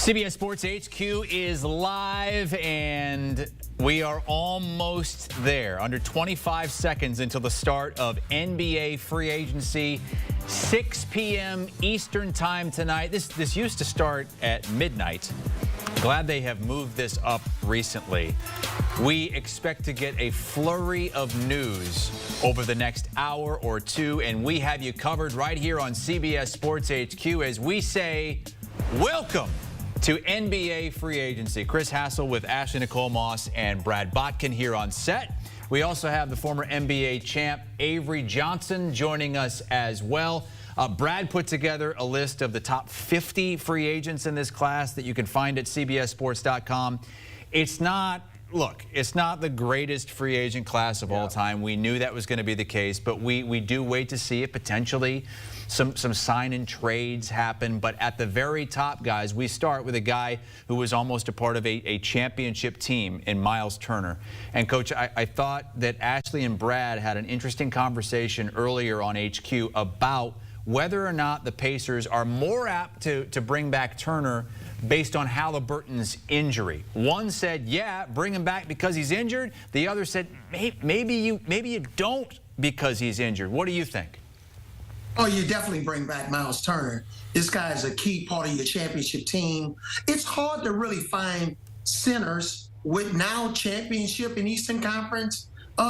CBS Sports HQ is live, and we are almost there. Under 25 seconds until the start of NBA free agency. 6 p.m. Eastern time tonight. This used to start at midnight. Glad they have moved this up recently. We expect to get a flurry of news over the next hour or two, and we have you covered right here on CBS Sports HQ as we say, welcome to NBA free agency. Chris Hassel with Ashley Nicole Moss and Brad Botkin here on set. We also have the former NBA champ Avery Johnson joining us as well. Brad put together a list of the top 50 free agents in this class that you can find at CBSSports.com. It's not the greatest free agent class of all time. We knew that was going to be the case, but we do wait to see it potentially. Some sign-in trades happen, but at the very top, guys, we start with a guy who was almost a part of a championship team in Miles Turner. And, Coach, I thought that Ashley and Brad had an interesting conversation earlier on HQ about whether or not the Pacers are more apt to bring back Turner based on Halliburton's injury. One said, yeah, bring him back because he's injured. The other said, maybe you don't because he's injured. What do you think? Oh, you definitely bring back Miles Turner. This guy is a key part of your championship team. It's hard to really find centers with now championship and Eastern Conference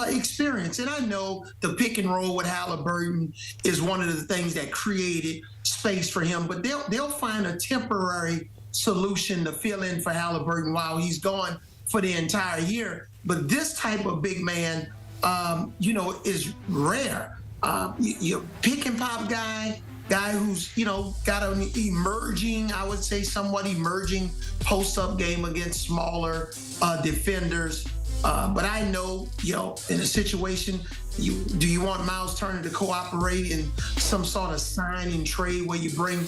experience. And I know the pick and roll with Halliburton is one of the things that created space for him, but they'll find a temporary solution to fill in for Halliburton while he's gone for the entire year. But this type of big man, is rare. You pick and pop guy who's, got an emerging, I would say somewhat emerging post-up game against smaller defenders. But I know, in a situation, do you want Miles Turner to cooperate in some sort of sign and trade where you bring,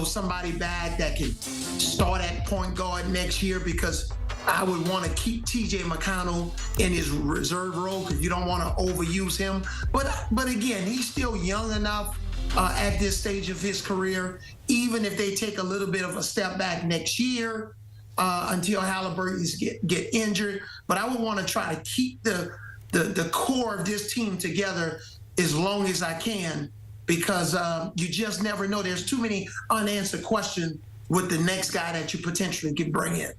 somebody back that can start at point guard next year? Because I would want to keep T.J. McConnell in his reserve role because you don't want to overuse him. But again, he's still young enough at this stage of his career, even if they take a little bit of a step back next year until Halliburton's get injured. But I would want to try to keep the core of this team together as long as I can because you just never know. There's too many unanswered questions with the next guy that you potentially could bring in.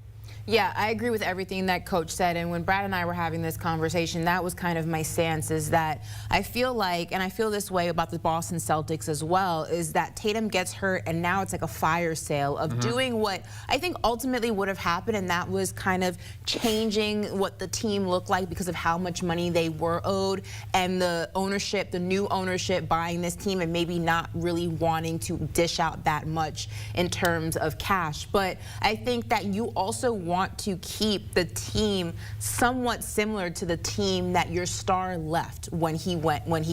Yeah, I agree with everything that Coach said. And when Brad and I were having this conversation, that was kind of my stance, is that I feel like, and I feel this way about the Boston Celtics as well, is that Tatum gets hurt and now it's like a fire sale of doing what I think ultimately would have happened, and that was kind of changing what the team looked like because of how much money they were owed and the ownership, the new ownership buying this team and maybe not really wanting to dish out that much in terms of cash. But I think that you also want to keep the team somewhat similar to the team that your star left when he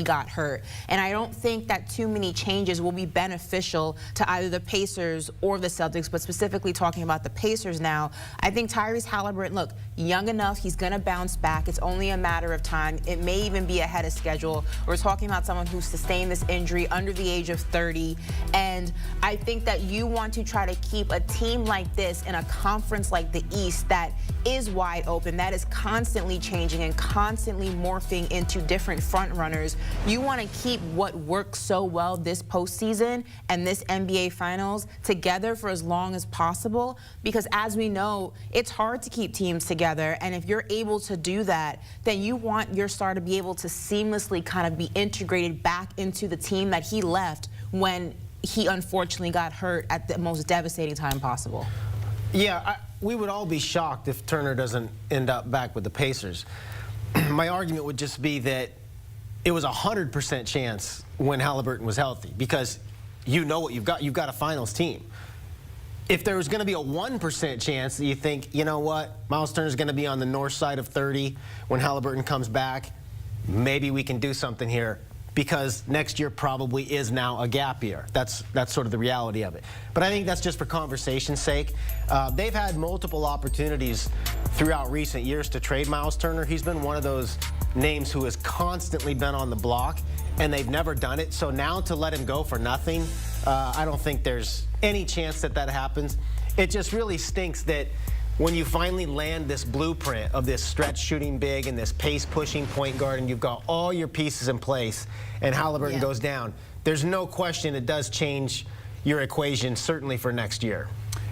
got hurt. And I don't think that too many changes will be beneficial to either the Pacers or the Celtics, but specifically talking about the Pacers now. I think Tyrese Halliburton, look, young enough, he's going to bounce back. It's only a matter of time. It may even be ahead of schedule. We're talking about someone who sustained this injury under the age of 30. And I think that you want to try to keep a team like this in a conference like the East that is wide open, that is constantly changing and constantly morphing into different front runners. You want to keep what works so well this postseason and this NBA Finals together for as long as possible, because as we know, it's hard to keep teams together. And if you're able to do that, then you want your star to be able to seamlessly kind of be integrated back into the team that he left when he unfortunately got hurt at the most devastating time possible. Yeah, we would all be shocked if Turner doesn't end up back with the Pacers. My argument would just be that it was 100% chance when Halliburton was healthy, because you know what you've got. You've got a finals team. If there was going to be a 1% chance that you think, you know what, Miles Turner's going to be on the north side of 30 when Halliburton comes back, maybe we can do something here, because next year probably is now a gap year. That's sort of the reality of it. But I think that's just for conversation's sake. They've had multiple opportunities throughout recent years to trade Miles Turner. He's been one of those names who has constantly been on the block, and they've never done it. So now to let him go for nothing, I don't think there's any chance that that happens. It just really stinks that when you finally land this blueprint of this stretch shooting big and this pace pushing point guard, and you've got all your pieces in place, and Halliburton goes down, there's no question it does change your equation, certainly for next year.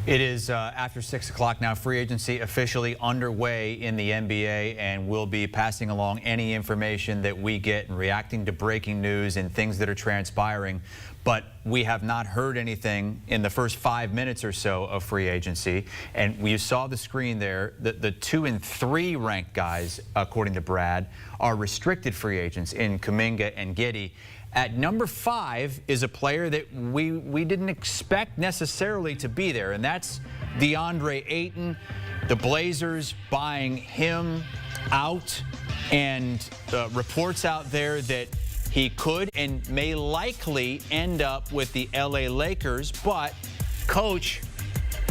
It is after 6 o'clock now. Free agency officially underway in the NBA, and we'll be passing along any information that we get and reacting to breaking news and things that are transpiring. But we have not heard anything in the first 5 minutes or so of free agency. And you saw the screen there, the 2 and 3 ranked guys, according to Brad, are restricted free agents in Kuminga and Giddey. At number 5 is a player that we didn't expect necessarily to be there, and that's DeAndre Ayton. The Blazers buying him out, and reports out there that he could and may likely end up with the LA Lakers. But, Coach,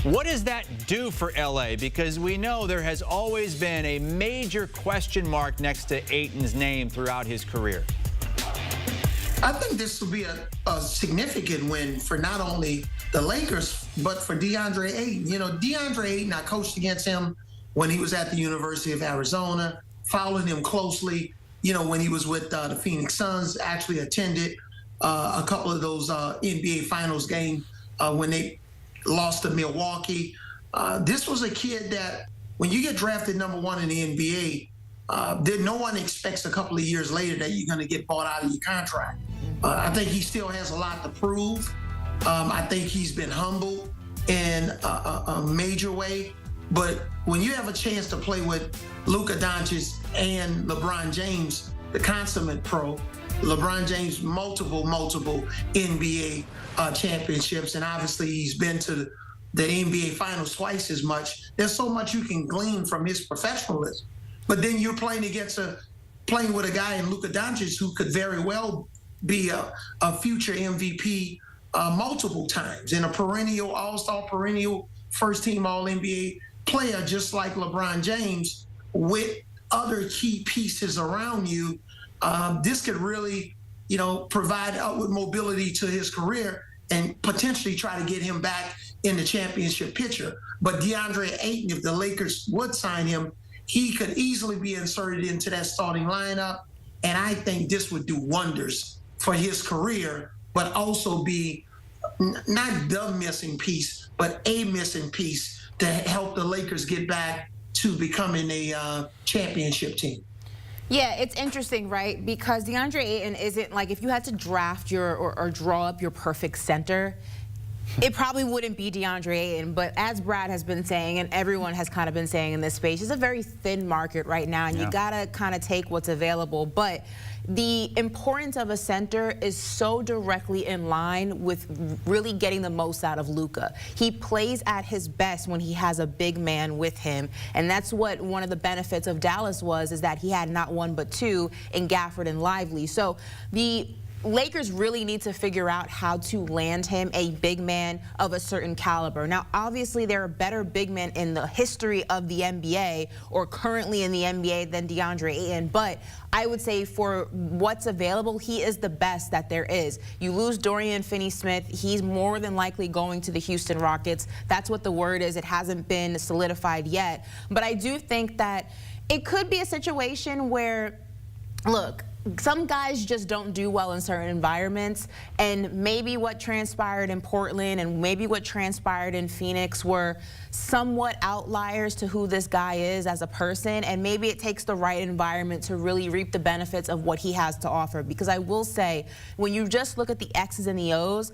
what does that do for LA? Because we know there has always been a major question mark next to Ayton's name throughout his career. I think this will be a significant win for not only the Lakers, but for DeAndre Ayton. You know, DeAndre Ayton, I coached against him when he was at the University of Arizona, following him closely, you know, when he was with the Phoenix Suns, actually attended a couple of those NBA Finals games when they lost to Milwaukee. This was a kid that, when you get drafted number 1 in the NBA, no one expects a couple of years later that you're going to get bought out of your contract. I think he still has a lot to prove. I think he's been humbled in a major way. But when you have a chance to play with Luka Doncic and LeBron James, the consummate pro, LeBron James, multiple NBA championships, and obviously he's been to the NBA Finals twice as much. There's so much you can glean from his professionalism. But then you're playing with a guy in Luka Doncic who could very well be a future MVP multiple times, and a perennial All-Star, perennial first-team All-NBA player, just like LeBron James, with other key pieces around you. This could really, you know, provide upward mobility to his career and potentially try to get him back in the championship picture. But DeAndre Ayton, if the Lakers would sign him, he could easily be inserted into that starting lineup. And I think this would do wonders for his career, but also be not the missing piece, but a missing piece to help the Lakers get back to becoming a championship team. Yeah, it's interesting, right? Because DeAndre Ayton isn't like, if you had to draft or draw up your perfect center, it probably wouldn't be DeAndre Ayton. But as Brad has been saying, and everyone has kind of been saying in this space, it's a very thin market right now, and you gotta kind of take what's available. But the importance of a center is so directly in line with really getting the most out of Luka. He plays at his best when he has a big man with him, and that's what one of the benefits of Dallas was, is that he had not one but two in Gafford and Lively. So the Lakers really need to figure out how to land him a big man of a certain caliber. Now, obviously, there are better big men in the history of the NBA or currently in the NBA than DeAndre Ayton, but I would say for what's available, he is the best that there is. You lose Dorian Finney-Smith, he's more than likely going to the Houston Rockets. That's what the word is. It hasn't been solidified yet. But I do think that it could be a situation where, look, some guys just don't do well in certain environments, and maybe what transpired in Portland and maybe what transpired in Phoenix were somewhat outliers to who this guy is as a person, and maybe it takes the right environment to really reap the benefits of what he has to offer. Because I will say, when you just look at the X's and the O's,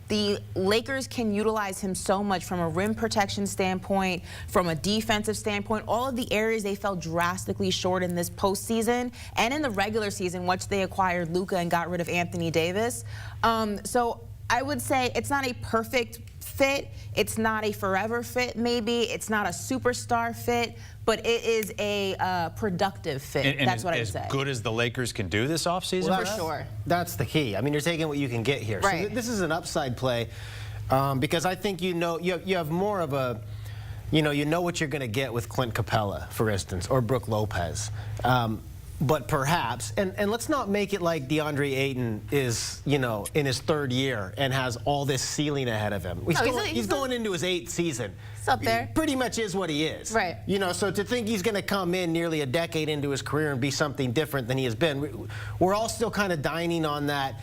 the Lakers can utilize him so much from a rim protection standpoint, from a defensive standpoint, all of the areas they fell drastically short in this postseason and in the regular season, once they acquired Luka and got rid of Anthony Davis. So I would say it's not a perfect fit. It's not a forever fit, maybe. It's not a superstar fit, but it is a productive fit. That's what I would say. As good as the Lakers can do this offseason? Well, for sure. That's the key. I mean, you're taking what you can get here. Right. So this is an upside play because I think you have more of a, you know what you're going to get with Clint Capella, for instance, or Brook Lopez. But perhaps, and let's not make it like DeAndre Ayton is, you know, in his 3rd year and has all this ceiling ahead of him. He's going into his 8th season. It's up there. Pretty much is what he is. Right. You know, so to think he's going to come in nearly a decade into his career and be something different than he has been, we're all still kind of dining on that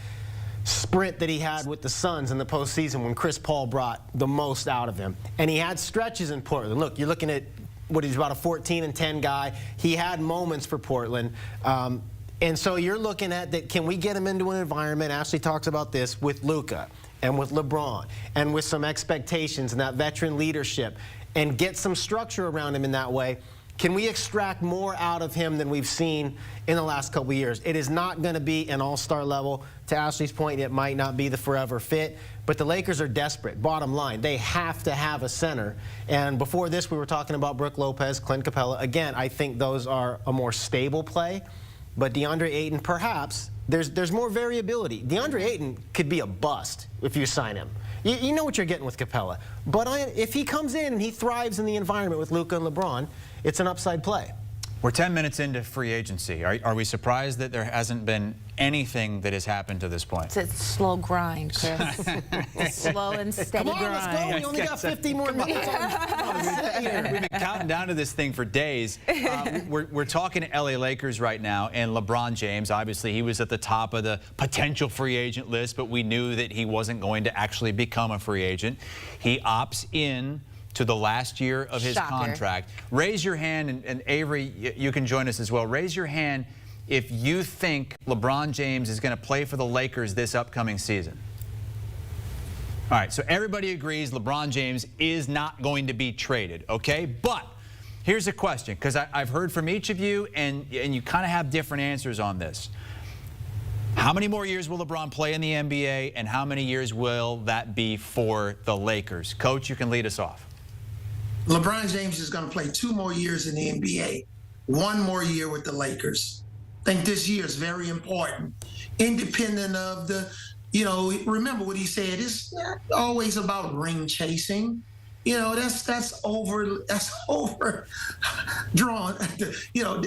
sprint that he had with the Suns in the postseason when Chris Paul brought the most out of him. And he had stretches in Portland. Look, you're looking at what he's about a 14-10 guy. He had moments for Portland. And so you're looking at that, can we get him into an environment, Ashley talks about this, with Luka and with LeBron and with some expectations and that veteran leadership and get some structure around him in that way? Can we extract more out of him than we've seen in the last couple of years? It is not going to be an all-star level. To Ashley's point, it might not be the forever fit, but the Lakers are desperate. Bottom line, they have to have a center. And before this, we were talking about Brook Lopez, Clint Capella. Again, I think those are a more stable play. But DeAndre Ayton, perhaps, there's more variability. DeAndre Ayton could be a bust if you sign him. You know what you're getting with Capella. But if he comes in and he thrives in the environment with Luka and LeBron, it's an upside play. We're 10 minutes into free agency. Are we surprised that there hasn't been anything that has happened to this point? It's a slow grind, Chris. It's a slow and steady Come on, grind. let's go. We only got 50 more minutes. We've been counting down to this thing for days. We're talking to LA Lakers right now, and LeBron James, obviously, he was at the top of the potential free agent list, but we knew that he wasn't going to actually become a free agent. He opts in to the last year of his contract. Raise your hand, and Avery, you can join us as well. Raise your hand if you think LeBron James is going to play for the Lakers this upcoming season. All right, so everybody agrees LeBron James is not going to be traded, okay? But here's a question, because I've heard from each of you, and you kind of have different answers on this. How many more years will LeBron play in the NBA, and how many years will that be for the Lakers? Coach, you can lead us off. LeBron James is going to play 2 more years in the NBA, 1 more year with the Lakers. I think this year is very important, independent of the, you know, remember what he said, it's not always about ring chasing. You know, that's overdrawn. You know,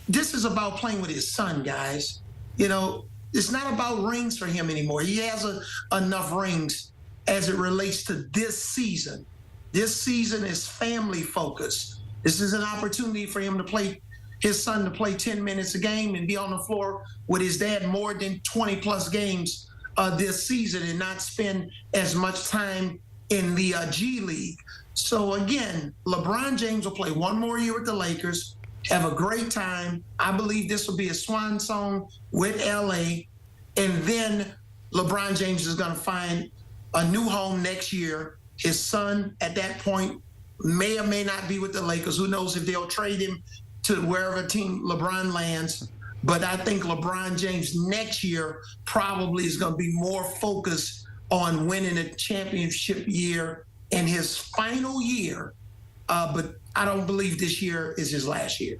this is about playing with his son, guys. You know, it's not about rings for him anymore. He has enough rings as it relates to this season. This season is family focused. This is an opportunity for him to play, his son to play 10 minutes a game and be on the floor with his dad more than 20 plus games this season and not spend as much time in the G League. So again, LeBron James will play 1 more year with the Lakers, have a great time. I believe this will be a swan song with LA. And then LeBron James is going to find a new home next year. His son at that point may or may not be with the Lakers. Who knows if they'll trade him to wherever team LeBron lands. But I think LeBron James next year probably is going to be more focused on winning a championship year in his final year. But I don't believe this year is his last year.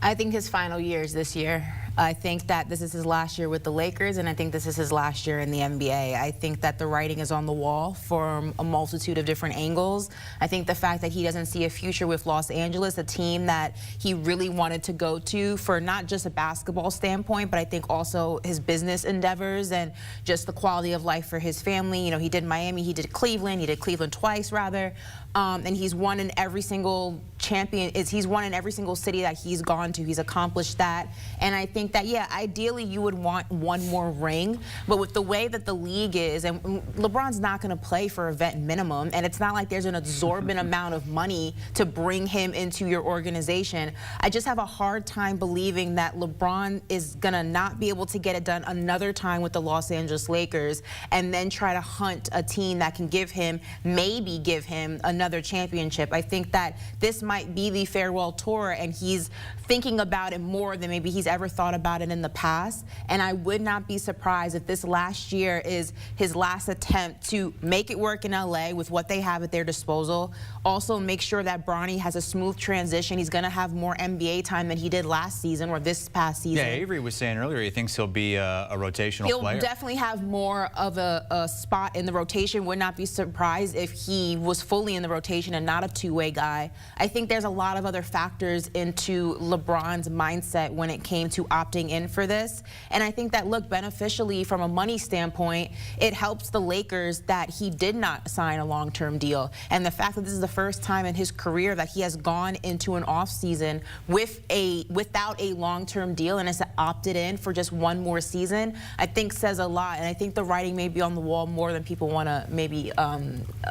I think his final year is this year. I think that this is his last year with the Lakers, and I think this is his last year in the NBA. I think that the writing is on the wall from a multitude of different angles. I think the fact that he doesn't see a future with Los Angeles, a team that he really wanted to go to for not just a basketball standpoint, but I think also his business endeavors and just the quality of life for his family. You know, he did Miami, he did Cleveland twice rather, and he's won in every single he's won in every single city that he's gone to. He's accomplished that, and I think that, yeah, ideally you would want 1 more ring, but with the way that the league is, and LeBron's not going to play for a vet minimum, and it's not like there's an exorbitant amount of money to bring him into your organization. I just have a hard time believing that LeBron is going to not be able to get it done another time with the Los Angeles Lakers and then try to hunt a team that can maybe give him another championship. I think that this might be the farewell tour, and he's thinking about it more than maybe he's ever thought about it in the past. And I would not be surprised if this last year is his last attempt to make it work in LA with what they have at their disposal. Also make sure that Bronny has a smooth transition. He's going to have more NBA time than he did last season or this past season. Yeah, Avery was saying earlier he thinks he'll be a rotational player. He'll definitely have more of a spot in the rotation. Would not be surprised if he was fully in the rotation and not a two-way guy. I think there's a lot of other factors into LeBron's mindset when it came to opting in for this. And I think that, look, beneficially from a money standpoint, it helps the Lakers that he did not sign a long-term deal. And the fact that this is the first time in his career that he has gone into an offseason without a long-term deal and has opted in for just one more season, I think says a lot. And I think the writing may be on the wall more than people want to maybe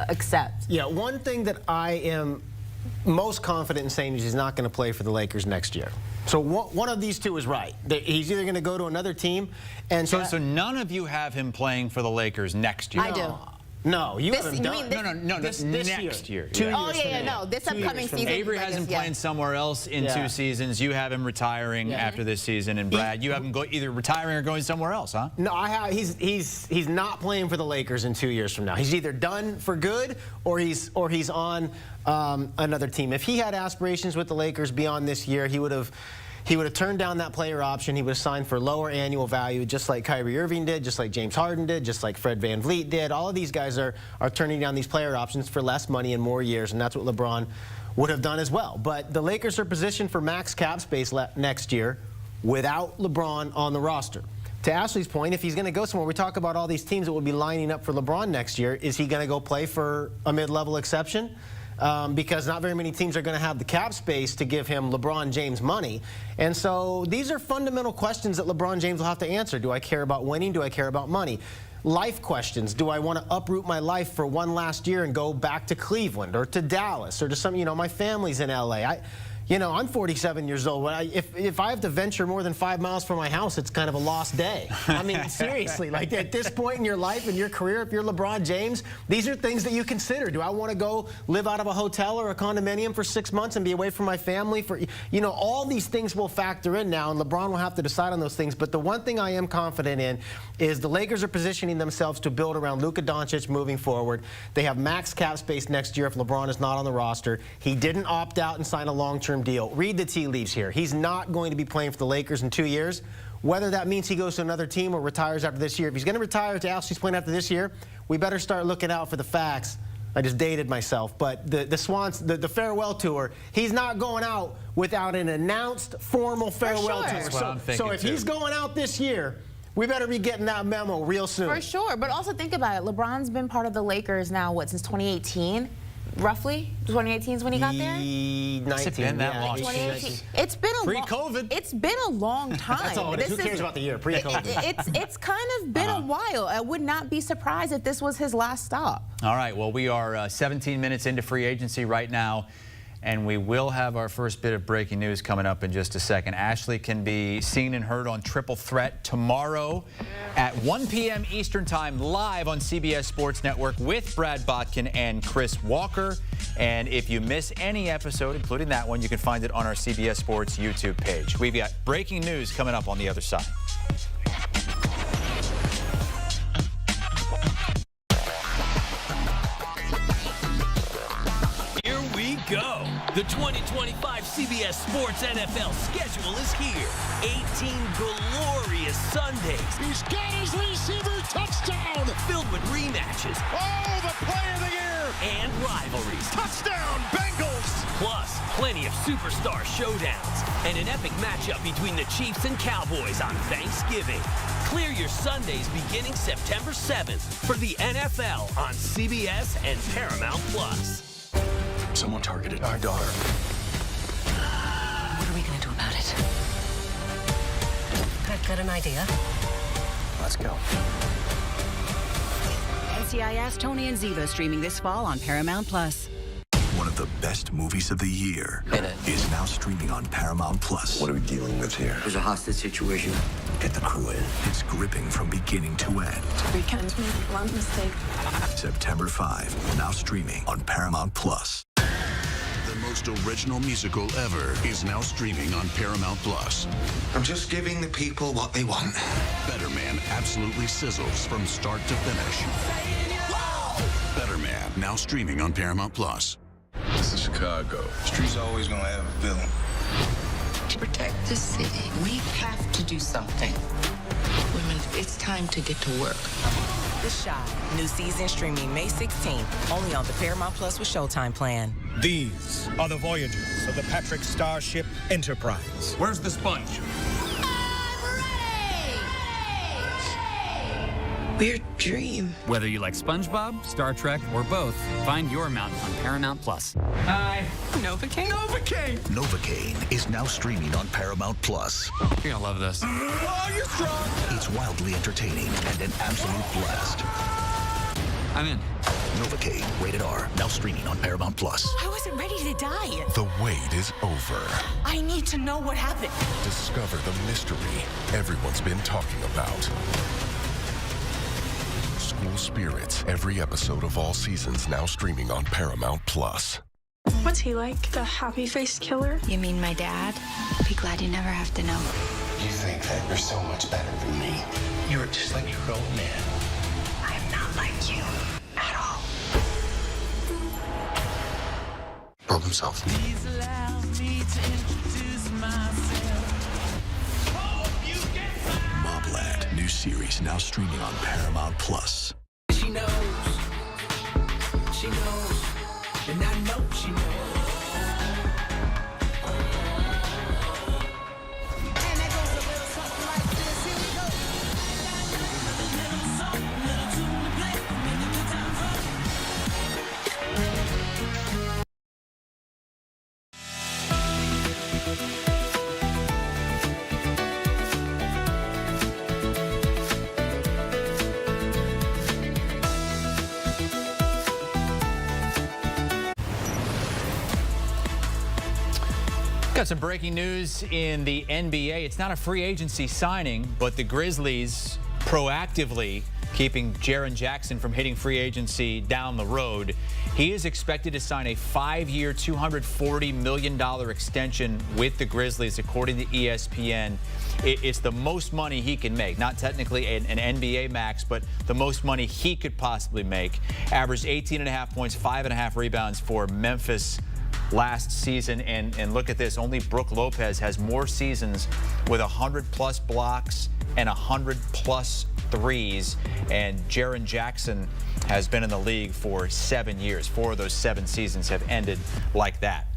accept. Yeah, one thing that I am most confident in saying is he's not going to play for the Lakers next year. So one of these two is right. He's either going to go to another team, and so none of you have him playing for the Lakers next year. I do. No, you haven't done. No, this next year. 2 years Oh, yeah, no, this upcoming season. Avery has him playing somewhere else in 2 seasons. You have him retiring after this season, and Brad, you have him either retiring or going somewhere else, huh? No, he's not playing for the Lakers in 2 years from now. He's either done for good or he's on another team. If he had aspirations with the Lakers beyond this year, he would have turned down that player option. He would have signed for lower annual value, just like Kyrie Irving did, just like James Harden did, just like Fred VanVleet did. All of these guys are turning down these player options for less money and more years, and that's what LeBron would have done as well. But the Lakers are positioned for max cap space next year without LeBron on the roster. To Ashley's point, if he's going to go somewhere, we talk about all these teams that will be lining up for LeBron next year. Is he going to go play for a mid-level exception? Because not very many teams are going to have the cap space to give him LeBron James money. And so these are fundamental questions that LeBron James will have to answer. Do I care about winning? Do I care about money? Life questions. Do I want to uproot my life for one last year and go back to Cleveland or to Dallas or to some, my family's in LA. I'm 47 years old. If I have to venture more than 5 miles from my house, it's kind of a lost day. I mean, seriously, like at this point in your life and your career, if you're LeBron James, these are things that you consider. Do I want to go live out of a hotel or a condominium for 6 months and be away from my family? All these things will factor in now, and LeBron will have to decide on those things. But the one thing I am confident in is the Lakers are positioning themselves to build around Luka Doncic moving forward. They have max cap space next year if LeBron is not on the roster. He didn't opt out and sign a long-term deal. Read the tea leaves here. He's not going to be playing for the Lakers in 2 years. Whether that means he goes to another team or retires after this year. If he's going to retire to Ashley's point after this year, we better start looking out for the facts. I just dated myself, but the farewell tour, he's not going out without an announced formal farewell tour. That's what I'm thinking, so if he's going out this year, we better be getting that memo real soon. For sure, but also think about it. LeBron's been part of the Lakers now, since 2018? Roughly, 2018 is when he got there. 19, Has it been that long? 2018. It's been a pre-COVID. It's been a long time. That's all it is. Who cares about the year? Pre-COVID. It's kind of been a while. I would not be surprised if this was his last stop. All right. Well, we are 17 minutes into free agency right now, and we will have our first bit of breaking news coming up in just a second. Ashley can be seen and heard on Triple Threat tomorrow at 1 p.m. Eastern Time, live on CBS Sports Network with Brad Botkin and Chris Walker. And if you miss any episode, including that one, you can find it on our CBS Sports YouTube page. We've got breaking news coming up on the other side. Go. The 2025 CBS Sports NFL schedule is here. 18 glorious Sundays. He's got his receiver touchdown. Filled with rematches. Oh, the play of the year. And rivalries. Touchdown, Bengals. Plus, plenty of superstar showdowns. And an epic matchup between the Chiefs and Cowboys on Thanksgiving. Clear your Sundays beginning September 7th for the NFL on CBS and Paramount Plus. Someone targeted our daughter. What are we going to do about it? I've got an idea. Let's go. NCIS, Tony and Ziva streaming this fall on Paramount Plus. One of the best movies of the year is now streaming on Paramount Plus. What are we dealing with here? There's a hostage situation. Get the crew in. It's gripping from beginning to end. We can't make one mistake. September 5, now streaming on Paramount Plus. The most original musical ever is now streaming on Paramount Plus. I'm just giving the people what they want. Better Man absolutely sizzles from start to finish. Better Man, now streaming on Paramount Plus. This is Chicago. Street's always gonna have a villain. To protect the city, we have to do something. Women It's time to get to work. The Shot, new season streaming May 16th, only on the Paramount Plus with Showtime plan. These are the voyages of the Patrick Starship Enterprise. Where's the sponge? Weird dream. Whether you like SpongeBob, Star Trek, or both, find your mountain on Paramount Plus. Hi. Novocaine? Novocaine! Novocaine is now streaming on Paramount Plus. You're gonna love this. Oh, you're strong! It's wildly entertaining and an absolute blast. I'm in. Novocaine, rated R, now streaming on Paramount Plus. I wasn't ready to die. The wait is over. I need to know what happened. Discover the mystery everyone's been talking about. School Spirits, every episode of all seasons now streaming on Paramount Plus. What's he like? The happy-faced killer? You mean my dad? Be glad you never have to know. You think that you're so much better than me. You're just like your old man. I am not like you at all. Broke himself. Please allow me to introduce myself. Mobland, new series now streaming on Paramount Plus. She knows, and I know she knows. And that goes a little something like this. Here we go. Little something, little tune to play. Make a good time for Got some breaking news in the NBA. It's not a free agency signing, but the Grizzlies proactively keeping Jaren Jackson from hitting free agency down the road. He is expected to sign a 5-year, $240 million extension with the Grizzlies, according to ESPN. It's the most money he can make. Not technically an NBA max, but the most money he could possibly make. Averaged 18.5 points, 5.5 rebounds for Memphis last season, and look at this, only Brook Lopez has more seasons with 100+ blocks and 100+ threes, and Jaren Jackson has been in the league for 7 years. 4 of those 7 seasons have ended like that.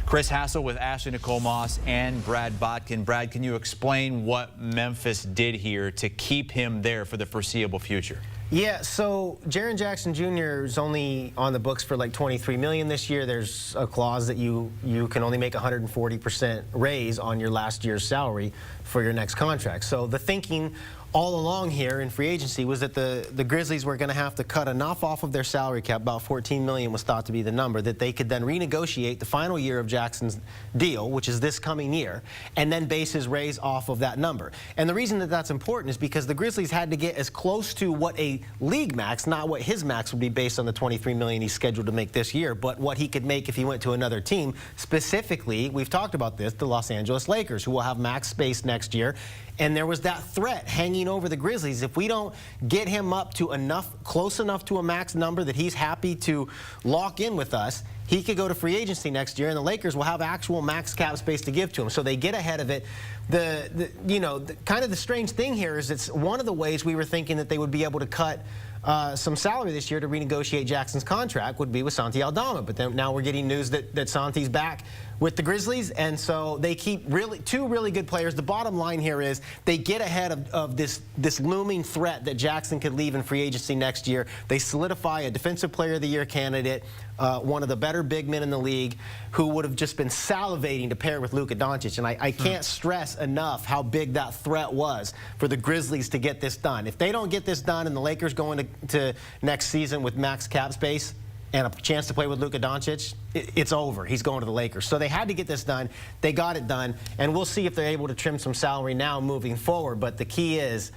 Chris Hassel with Ashley Nicole Moss and Brad Botkin. Brad, can you explain what Memphis did here to keep him there for the foreseeable future? Yeah, so Jaren Jackson Jr. is only on the books for like $23 million this year. There's a clause that you can only make 140% raise on your last year's salary for your next contract. So the thinking all along here in free agency was that the Grizzlies were going to have to cut enough off of their salary cap, about $14 million was thought to be the number, that they could then renegotiate the final year of Jackson's deal, which is this coming year, and then base his raise off of that number. And the reason that that's important is because the Grizzlies had to get as close to what a league max, not what his max would be based on the $23 million he's scheduled to make this year, but what he could make if he went to another team. Specifically, we've talked about this, the Los Angeles Lakers, who will have max space next year. And there was that threat hanging over the Grizzlies. If we don't get him up to close enough to a max number that he's happy to lock in with us, he could go to free agency next year, and the Lakers will have actual max cap space to give to him. So they get ahead of it. Kind of the strange thing here is it's one of the ways we were thinking that they would be able to cut some salary this year to renegotiate Jackson's contract would be with Santi Aldama. But then now we're getting news that Santi's back with the Grizzlies, and so they keep two really good players. The bottom line here is they get ahead of this looming threat that Jackson could leave in free agency next year. They solidify a Defensive Player of the Year candidate, one of the better big men in the league, who would have just been salivating to pair with Luka Doncic. And I can't stress enough how big that threat was for the Grizzlies to get this done. If they don't get this done and the Lakers go into next season with max cap space and a chance to play with Luka Doncic, it's over. He's going to the Lakers. So they had to get this done. They got it done. And we'll see if they're able to trim some salary now moving forward. But the key is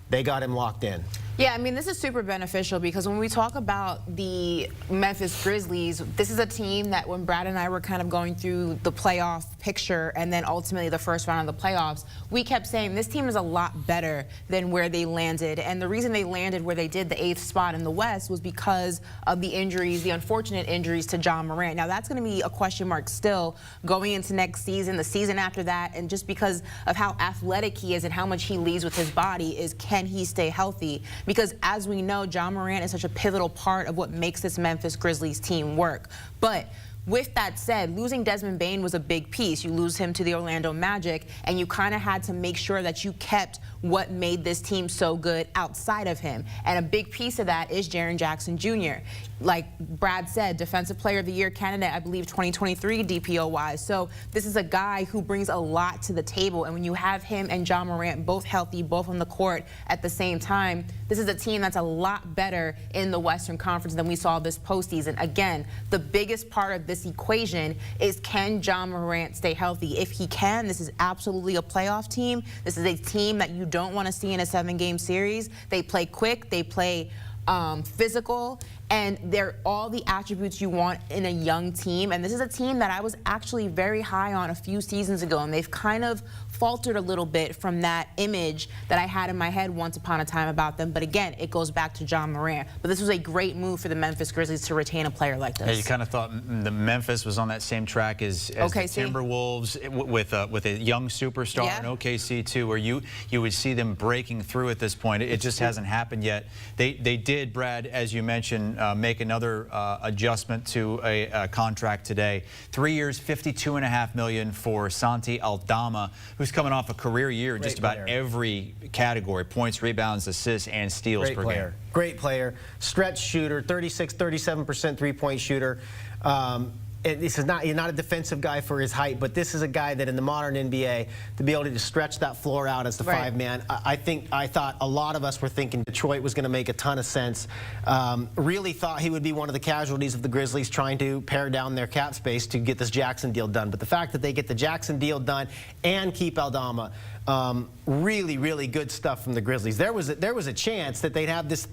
they got him locked in. Yeah, I mean, this is super beneficial because when we talk about the Memphis Grizzlies, this is a team that when Brad and I were kind of going through the playoff picture and then ultimately the first round of the playoffs, we kept saying this team is a lot better than where they landed. And the reason they landed where they did, the 8th spot in the West, was because of the injuries, the unfortunate injuries to John Morant. Now, that's going to be a question mark still going into next season, the season after that, and just because of how athletic he is and how much he leads with his body, is can can he stay healthy? Because as we know, Ja Morant is such a pivotal part of what makes this Memphis Grizzlies team work. But with that said, losing Desmond Bane was a big piece. You lose him to the Orlando Magic, and you kind of had to make sure that you kept what made this team so good outside of him. And a big piece of that is Jaren Jackson Jr. Like Brad said, Defensive Player of the Year candidate, I believe 2023 DPO-wise. So this is a guy who brings a lot to the table. And when you have him and Ja Morant both healthy, both on the court at the same time, this is a team that's a lot better in the Western Conference than we saw this postseason. Again, the biggest part of this equation is, can Ja Morant stay healthy? If he can, this is absolutely a playoff team. This is a team that you don't want to see in a 7-game series. They play quick, they play physical, and they're all the attributes you want in a young team. And this is a team that I was actually very high on a few seasons ago, and they've kind of faltered a little bit from that image that I had in my head once upon a time about them. But again, it goes back to Ja Morant. But this was a great move for the Memphis Grizzlies to retain a player like this. Yeah, you kind of thought the Memphis was on that same track as the Timberwolves with a young superstar in OKC too, where you would see them breaking through at this point. It just hasn't happened yet. They did, Brad, as you mentioned, make another adjustment to a contract today. 3 years, $52.5 million for Santi Aldama, who's coming off a career year in just about every category: points, rebounds, assists, and steals per game. Great player, stretch shooter, 37% three-point shooter. He's not a defensive guy for his height, but this is a guy that in the modern NBA, to be able to stretch that floor out as the five-man, I thought a lot of us were thinking Detroit was going to make a ton of sense. Really thought he would be one of the casualties of the Grizzlies trying to pare down their cap space to get this Jackson deal done. But the fact that they get the Jackson deal done and keep Aldama, really, really good stuff from the Grizzlies. There was a chance that they'd have this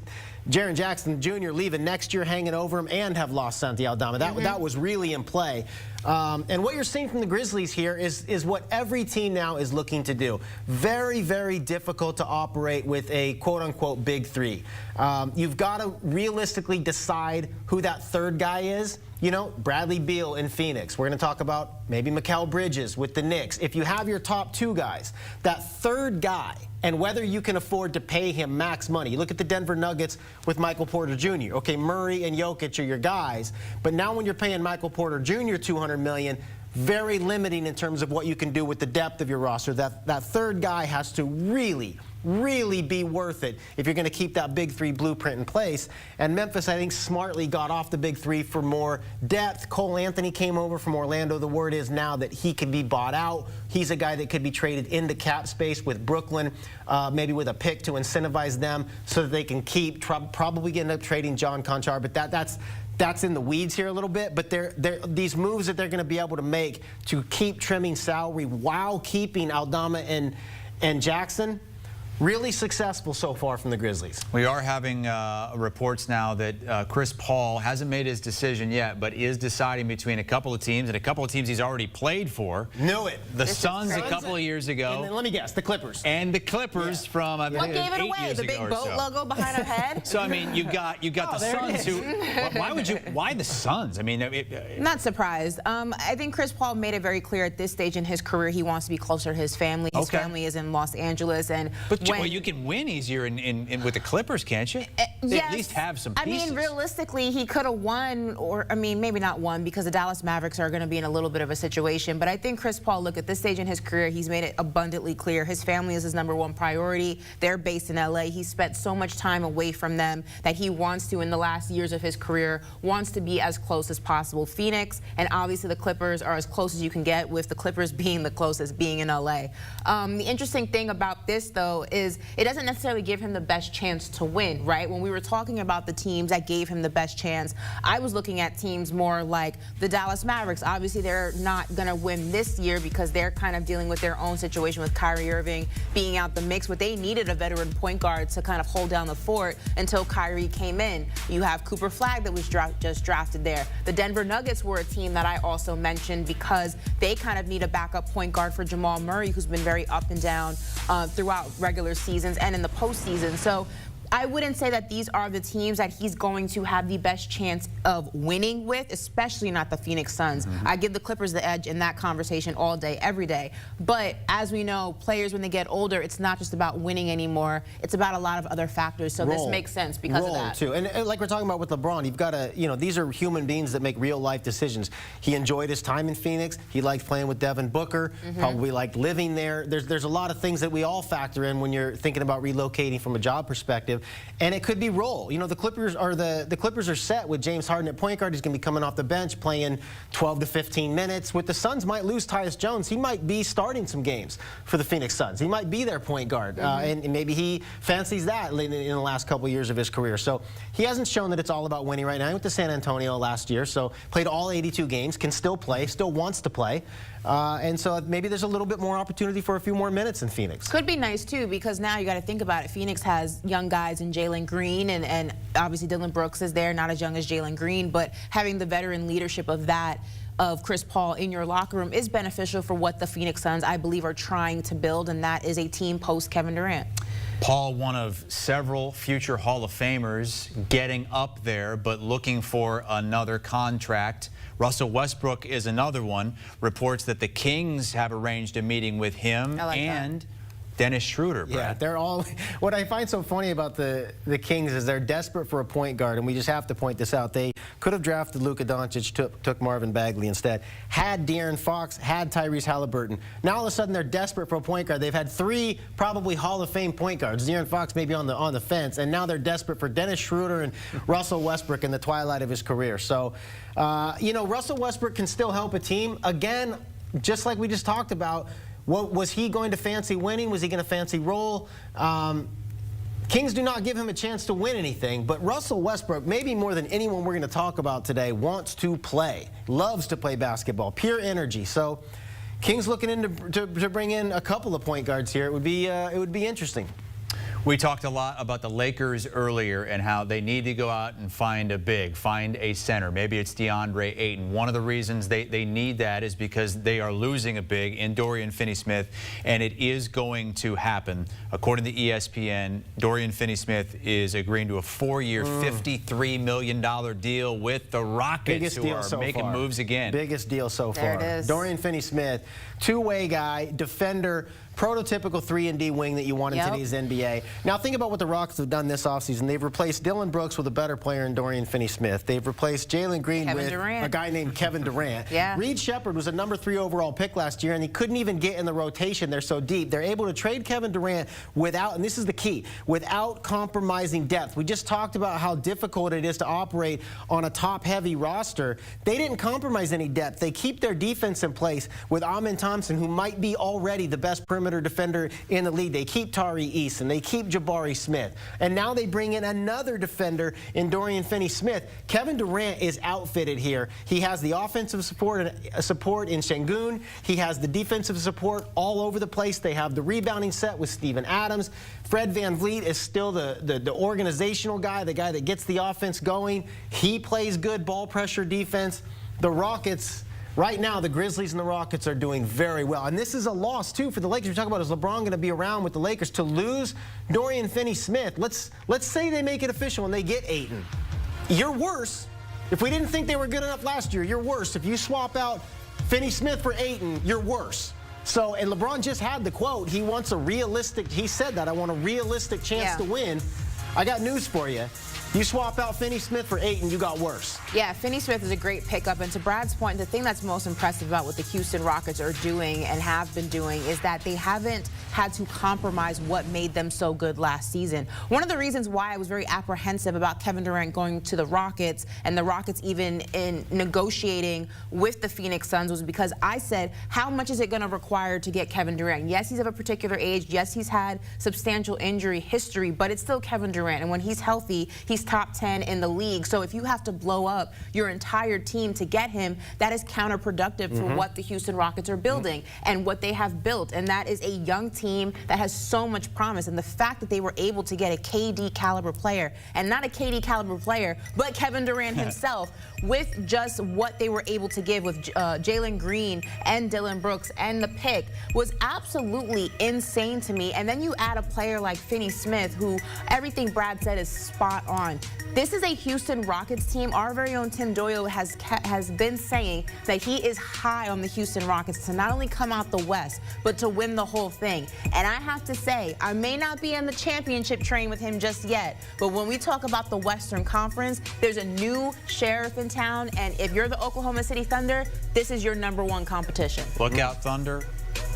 Jaren Jackson Jr. leaving next year hanging over him and have lost Santi Aldama. That was really in play. And what you're seeing from the Grizzlies here is what every team now is looking to do. Very, very difficult to operate with a quote-unquote big three. You've got to realistically decide who that third guy is. You know, Bradley Beal in Phoenix. We're going to talk about maybe Mikal Bridges with the Knicks. If you have your top two guys, that third guy, and whether you can afford to pay him max money. You look at the Denver Nuggets with Michael Porter Jr. Okay, Murray and Jokic are your guys, but now when you're paying Michael Porter Jr. $200 million, very limiting in terms of what you can do with the depth of your roster. That third guy has to really be worth it if you're going to keep that big three blueprint in place. And Memphis, I think, smartly got off the big three for more depth. Cole Anthony came over from Orlando. The word is now that he could be bought out. He's a guy that could be traded into cap space with Brooklyn, maybe with a pick to incentivize them so that they can keep, probably end up trading John Conchar. But that's in the weeds here a little bit, but these moves that they're going to be able to make to keep trimming salary while keeping Aldama and Jackson, really successful so far from the Grizzlies. We are having reports now that Chris Paul hasn't made his decision yet, but is deciding between a couple of teams, and a couple of teams he's already played for. Knew it. The Suns a couple of years ago. And then, let me guess, the Clippers. And the Clippers from, I what think, gave it 8 away? years The ago big boat logo behind our head? So, I mean, you got the Suns who, why the Suns? I mean, not surprised. I think Chris Paul made it very clear at this stage in his career he wants to be closer to his family. His family is in Los Angeles. Well, you can win easier with the Clippers, can't you? They at least have some pieces. I mean, realistically, he could have won, or, I mean, maybe not won, because the Dallas Mavericks are going to be in a little bit of a situation. But I think Chris Paul, look, at this stage in his career, he's made it abundantly clear his family is his #1 priority. They're based in LA. He spent so much time away from them that he wants to, in the last years of his career, wants to be as close as possible. Phoenix and obviously the Clippers are as close as you can get, with the Clippers being the closest, being in LA. The interesting thing about this, though, is it doesn't necessarily give him the best chance to win, right? When we were talking about the teams that gave him the best chance, I was looking at teams more like the Dallas Mavericks. Obviously, they're not going to win this year because they're kind of dealing with their own situation with Kyrie Irving being out the mix, but they needed a veteran point guard to kind of hold down the fort until Kyrie came in. You have Cooper Flagg that was just drafted there. The Denver Nuggets were a team that I also mentioned because they kind of need a backup point guard for Jamal Murray, who's been very up and down throughout regular seasons and in the postseason. So I wouldn't say that these are the teams that he's going to have the best chance of winning with, especially not the Phoenix Suns. I give the Clippers the edge in that conversation all day, every day. But as we know, players when they get older, it's not just about winning anymore. It's about a lot of other factors. So this makes sense because of that. Too. And like we're talking about with LeBron, you've got to, these are human beings that make real life decisions. He enjoyed his time in Phoenix. He liked playing with Devin Booker. Probably liked living there. There's a lot of things that we all factor in when you're thinking about relocating from a job perspective. And it could be role. The Clippers are set with James Harden at point guard. He's going to be coming off the bench playing 12 to 15 minutes. With the Suns might lose Tyus Jones. He might be starting some games for the Phoenix Suns. He might be their point guard. And maybe he fancies that in the last couple of years of his career. So he hasn't shown that it's all about winning right now. He went to San Antonio last year, so played all 82 games, can still play, still wants to play. And so maybe there's a little bit more opportunity for a few more minutes in Phoenix. Could be nice, too, because now you got to think about it. Phoenix has young guys in Jalen Green, and obviously Dylan Brooks is there, not as young as Jalen Green, but having the veteran leadership of that, of Chris Paul in your locker room is beneficial for what the Phoenix Suns, I believe, are trying to build, and that is a team post-Kevin Durant. Paul, one of several future Hall of Famers, getting up there, but looking for another contract. Russell Westbrook is another one. Reports that the Kings have arranged a meeting with him and Dennis Schroeder, Brad. Yeah, they're all. What I find so funny about the Kings is they're desperate for a point guard, and we just have to point this out. They could have drafted Luka Doncic, took Marvin Bagley instead, had De'Aaron Fox, had Tyrese Halliburton. Now all of a sudden they're desperate for a point guard. They've had 3 probably Hall of Fame point guards. De'Aaron Fox maybe on the fence, and now they're desperate for Dennis Schroeder and Russell Westbrook in the twilight of his career. So, Russell Westbrook can still help a team. Again, just like we just talked about. Was he going to fancy winning? Was he going to fancy role? Kings do not give him a chance to win anything, but Russell Westbrook, maybe more than anyone we're going to talk about today, wants to play, loves to play basketball, pure energy. So Kings looking to bring in a couple of point guards here. It would be interesting. We talked a lot about the Lakers earlier and how they need to go out and find a big, find a center. Maybe it's DeAndre Ayton. One of the reasons they need that is because they are losing a big in Dorian Finney-Smith, and it is going to happen. According to ESPN, Dorian Finney-Smith is agreeing to a 4-year, $53 million deal with the Rockets, who are making moves again. Biggest deal so far. There it is. Dorian Finney-Smith, two-way guy, defender, prototypical 3-and-D wing that you want in today's NBA. Now think about what the Rockets have done this offseason. They've replaced Dylan Brooks with a better player in Dorian Finney-Smith. They've replaced Jalen Green with a guy named Kevin Durant. Reed Shepherd was a number 3 overall pick last year, and he couldn't even get in the rotation. They're so deep. They're able to trade Kevin Durant without, and this is the key, without compromising depth. We just talked about how difficult it is to operate on a top-heavy roster. They didn't compromise any depth. They keep their defense in place with Amen Thompson, who might be already the best perimeter defender in the league. They keep Tari Eason. They keep Jabari Smith. And now they bring in another defender in Dorian Finney-Smith. Kevin Durant is outfitted here. He has the offensive support in Şengün. He has the defensive support all over the place. They have the rebounding set with Steven Adams. Fred VanVleet is still the organizational guy, the guy that gets the offense going. He plays good ball pressure defense. The Rockets, right now, the Grizzlies and the Rockets are doing very well. And this is a loss, too, for the Lakers. We're talking about, is LeBron going to be around with the Lakers? To lose Dorian Finney-Smith, let's say they make it official and they get Ayton. You're worse. If we didn't think they were good enough last year, you're worse. If you swap out Finney-Smith for Ayton, you're worse. So, and LeBron just had the quote. He wants a realistic, he said that, I want a realistic chance to win. I got news for you. You swap out Finney-Smith for Ayton, you got worse. Yeah, Finney-Smith is a great pickup. And to Brad's point, the thing that's most impressive about what the Houston Rockets are doing and have been doing is that they haven't had to compromise what made them so good last season. One of the reasons why I was very apprehensive about Kevin Durant going to the Rockets and the Rockets even in negotiating with the Phoenix Suns was because I said, how much is it going to require to get Kevin Durant? Yes, he's of a particular age. Yes, he's had substantial injury history, but it's still Kevin Durant. And when he's healthy, he's top 10 in the league. So if you have to blow up your entire team to get him, that is counterproductive for what the Houston Rockets are building and what they have built. And that is a young team that has so much promise. And the fact that they were able to get a KD caliber player, and not a KD caliber player, but Kevin Durant himself, with just what they were able to give with Jalen Green and Dylan Brooks and the pick, was absolutely insane to me. And then you add a player like Finney Smith, who everything Brad said is spot on. This is a Houston Rockets team. Our very own Tim Doyle has been saying that he is high on the Houston Rockets to not only come out the West, but to win the whole thing. And I have to say, I may not be in the championship train with him just yet, but when we talk about the Western Conference, there's a new sheriff in town, and if you're the Oklahoma City Thunder, this is your #1 competition. Look out, Thunder.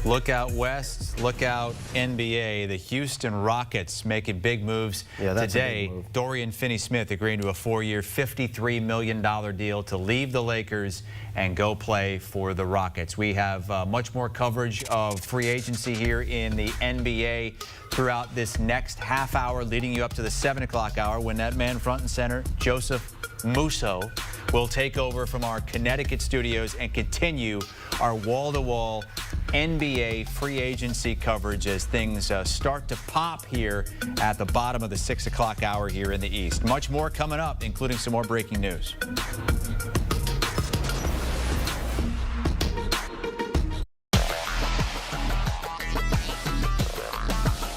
Look out West, look out NBA. The Houston Rockets making big moves today. Big move. Dorian Finney-Smith agreeing to a 4-year, $53 million deal to leave the Lakers and go play for the Rockets. We have much more coverage of free agency here in the NBA throughout this next half hour, leading you up to the 7 o'clock hour when that man front and center, Joseph Musso, will take over from our Connecticut studios and continue our wall-to-wall NBA free agency coverage as things start to pop here at the bottom of the 6 o'clock hour here in the East. Much more coming up, including some more breaking news.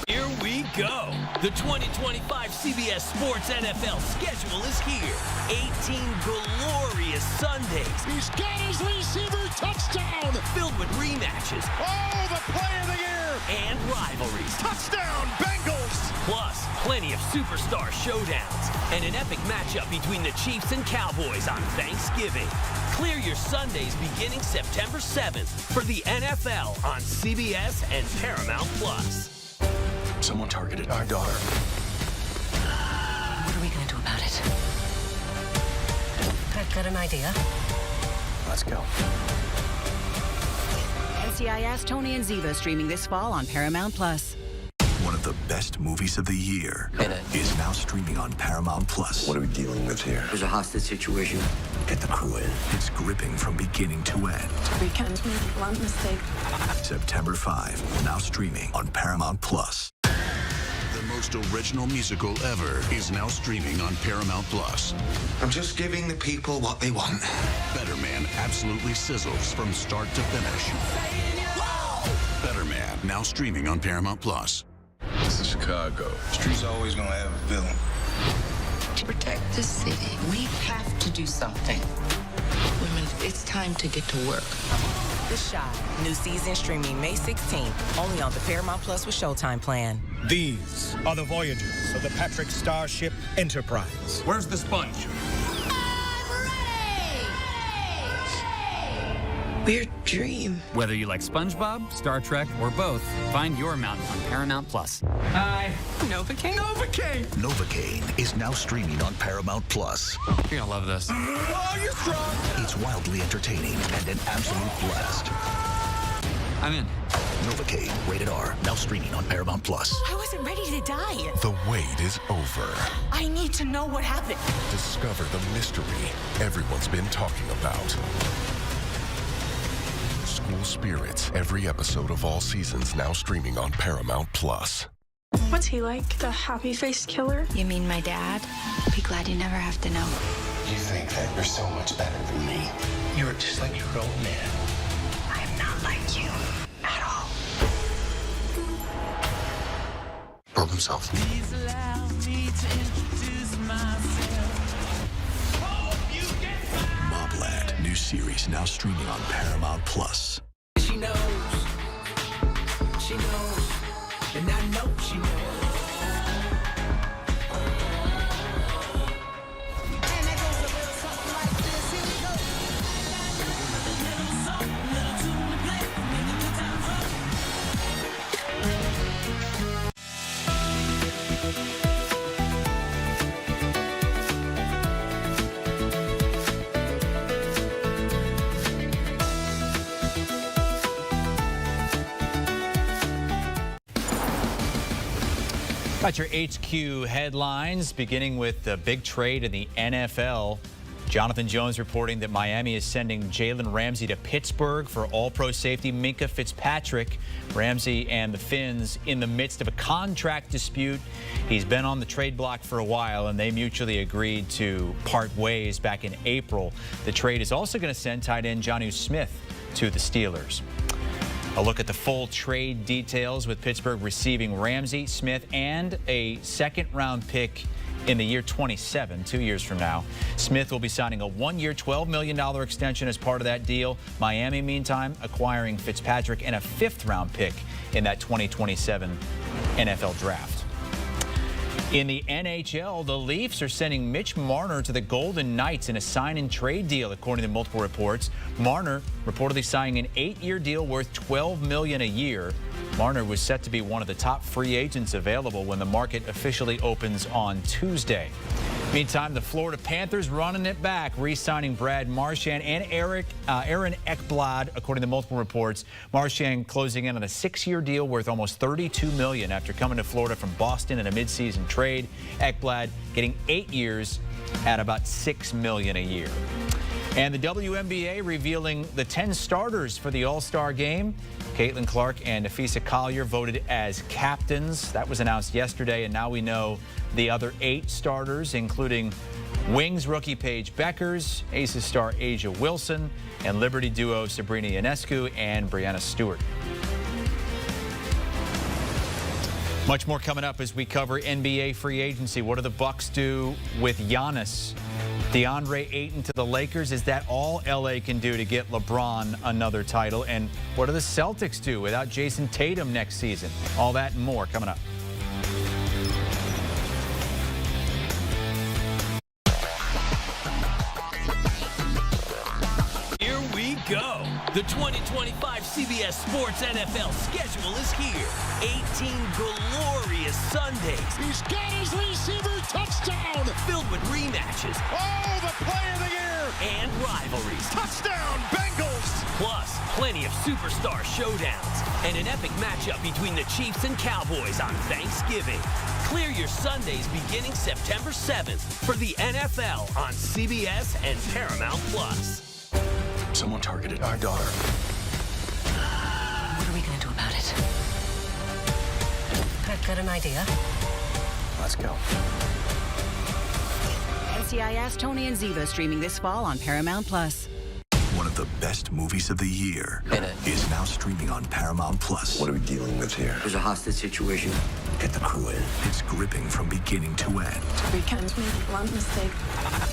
Here we go. The 2025 CBS Sports NFL schedule is here. 18 glorious Sundays. He's got his receiver touchdown. Filled with rematches. Oh, the play of the year. And rivalries. Touchdown, Bengals. Plus, plenty of superstar showdowns. And an epic matchup between the Chiefs and Cowboys on Thanksgiving. Clear your Sundays beginning September 7th for the NFL on CBS and Paramount Plus. Someone targeted our daughter. What are we going to do about it? I've got an idea. Let's go. NCIS Tony and Ziva streaming this fall on Paramount Plus. One of the best movies of the year is now streaming on Paramount Plus. What are we dealing with here? There's a hostage situation. Get the crew in. It's gripping from beginning to end. We can't make one mistake. September 5, now streaming on Paramount Plus. The most original musical ever is now streaming on Paramount Plus. I'm just giving the people what they want. Better Man absolutely sizzles from start to finish. Better Man now streaming on Paramount Plus. This is Chicago. Streets always gonna have a villain. To protect the city, we have to do something. Women, it's time to get to work. The Shot. New season streaming May 16th. Only on the Paramount Plus with Showtime plan. These are the voyages of the Patrick Starship Enterprise. Where's the sponge? We're Dream. Whether you like SpongeBob, Star Trek, or both, find your mountain on Paramount Plus. Hi. Novocaine? Novocaine! Novocaine is now streaming on Paramount Plus. You're gonna love this. Oh, you're strong! It's wildly entertaining and an absolute blast. I'm in. Novocaine, rated R, now streaming on Paramount Plus. I wasn't ready to die. The wait is over. I need to know what happened. Discover the mystery everyone's been talking about. School Spirits, every episode of all seasons now streaming on Paramount Plus. What's he like? The happy-faced killer? You mean my dad? Be glad you never have to know. You think that you're so much better than me. You're just like your old man. I am not like you at all. Problem solved. Please allow me to introduce myself. Mobland, new series now streaming on Paramount Plus. She knows, and I know she knows. And that goes a little something like this. Here we go. Got your HQ headlines, beginning with the big trade in the NFL. Jonathan Jones reporting that Miami is sending Jalen Ramsey to Pittsburgh for all-pro safety Minkah Fitzpatrick. Ramsey and the Finns in the midst of a contract dispute. He's been on the trade block for a while, and they mutually agreed to part ways back in April. The trade is also going to send tight end Jonnu Smith to the Steelers. A look at the full trade details, with Pittsburgh receiving Ramsey, Smith, and a second-round pick in the year 27, 2 years from now. Smith will be signing a one-year, $12 million extension as part of that deal. Miami, meantime, acquiring Fitzpatrick and a fifth-round pick in that 2027 NFL draft. In the NHL, the Leafs are sending Mitch Marner to the Golden Knights in a sign-and-trade deal, according to multiple reports. Marner reportedly signing an 8-year deal worth $12 million a year. Marner was set to be one of the top free agents available when the market officially opens on Tuesday. Meantime, the Florida Panthers running it back, re-signing Brad Marchand and Aaron Ekblad, according to multiple reports. Marchand closing in on a 6-year deal worth almost $32 million after coming to Florida from Boston in a midseason trade. Ekblad getting 8 years at about $6 million a year. And the WNBA revealing the 10 starters for the All-Star game. Caitlin Clark and Nafisa Collier voted as captains. That was announced yesterday, and now we know the other 8 starters, including Wings rookie Paige Beckers, Aces star Asia Wilson, and Liberty duo Sabrina Ionescu and Brianna Stewart. Much more coming up as we cover NBA free agency. What do the Bucks do with Giannis? DeAndre Ayton to the Lakers. Is that all LA can do to get LeBron another title? And what do the Celtics do without Jason Tatum next season? All that and more coming up. Here we go. The 2025 CBS Sports NFL schedule is here. 18 glorious Sundays. He's got his receiver touchdown. Filled with rematches. Oh, the play of the year. And rivalries. Touchdown, Bengals. Plus, plenty of superstar showdowns. And an epic matchup between the Chiefs and Cowboys on Thanksgiving. Clear your Sundays beginning September 7th for the NFL on CBS and Paramount Plus. Someone targeted our daughter. What are we going to do about it? I've got an idea. Let's go. NCIS, Tony and Ziva streaming this fall on Paramount Plus. One of the best movies of the year is now streaming on Paramount Plus. What are we dealing with here? There's a hostage situation. Get the crew in. It's gripping from beginning to end. We can't make one mistake.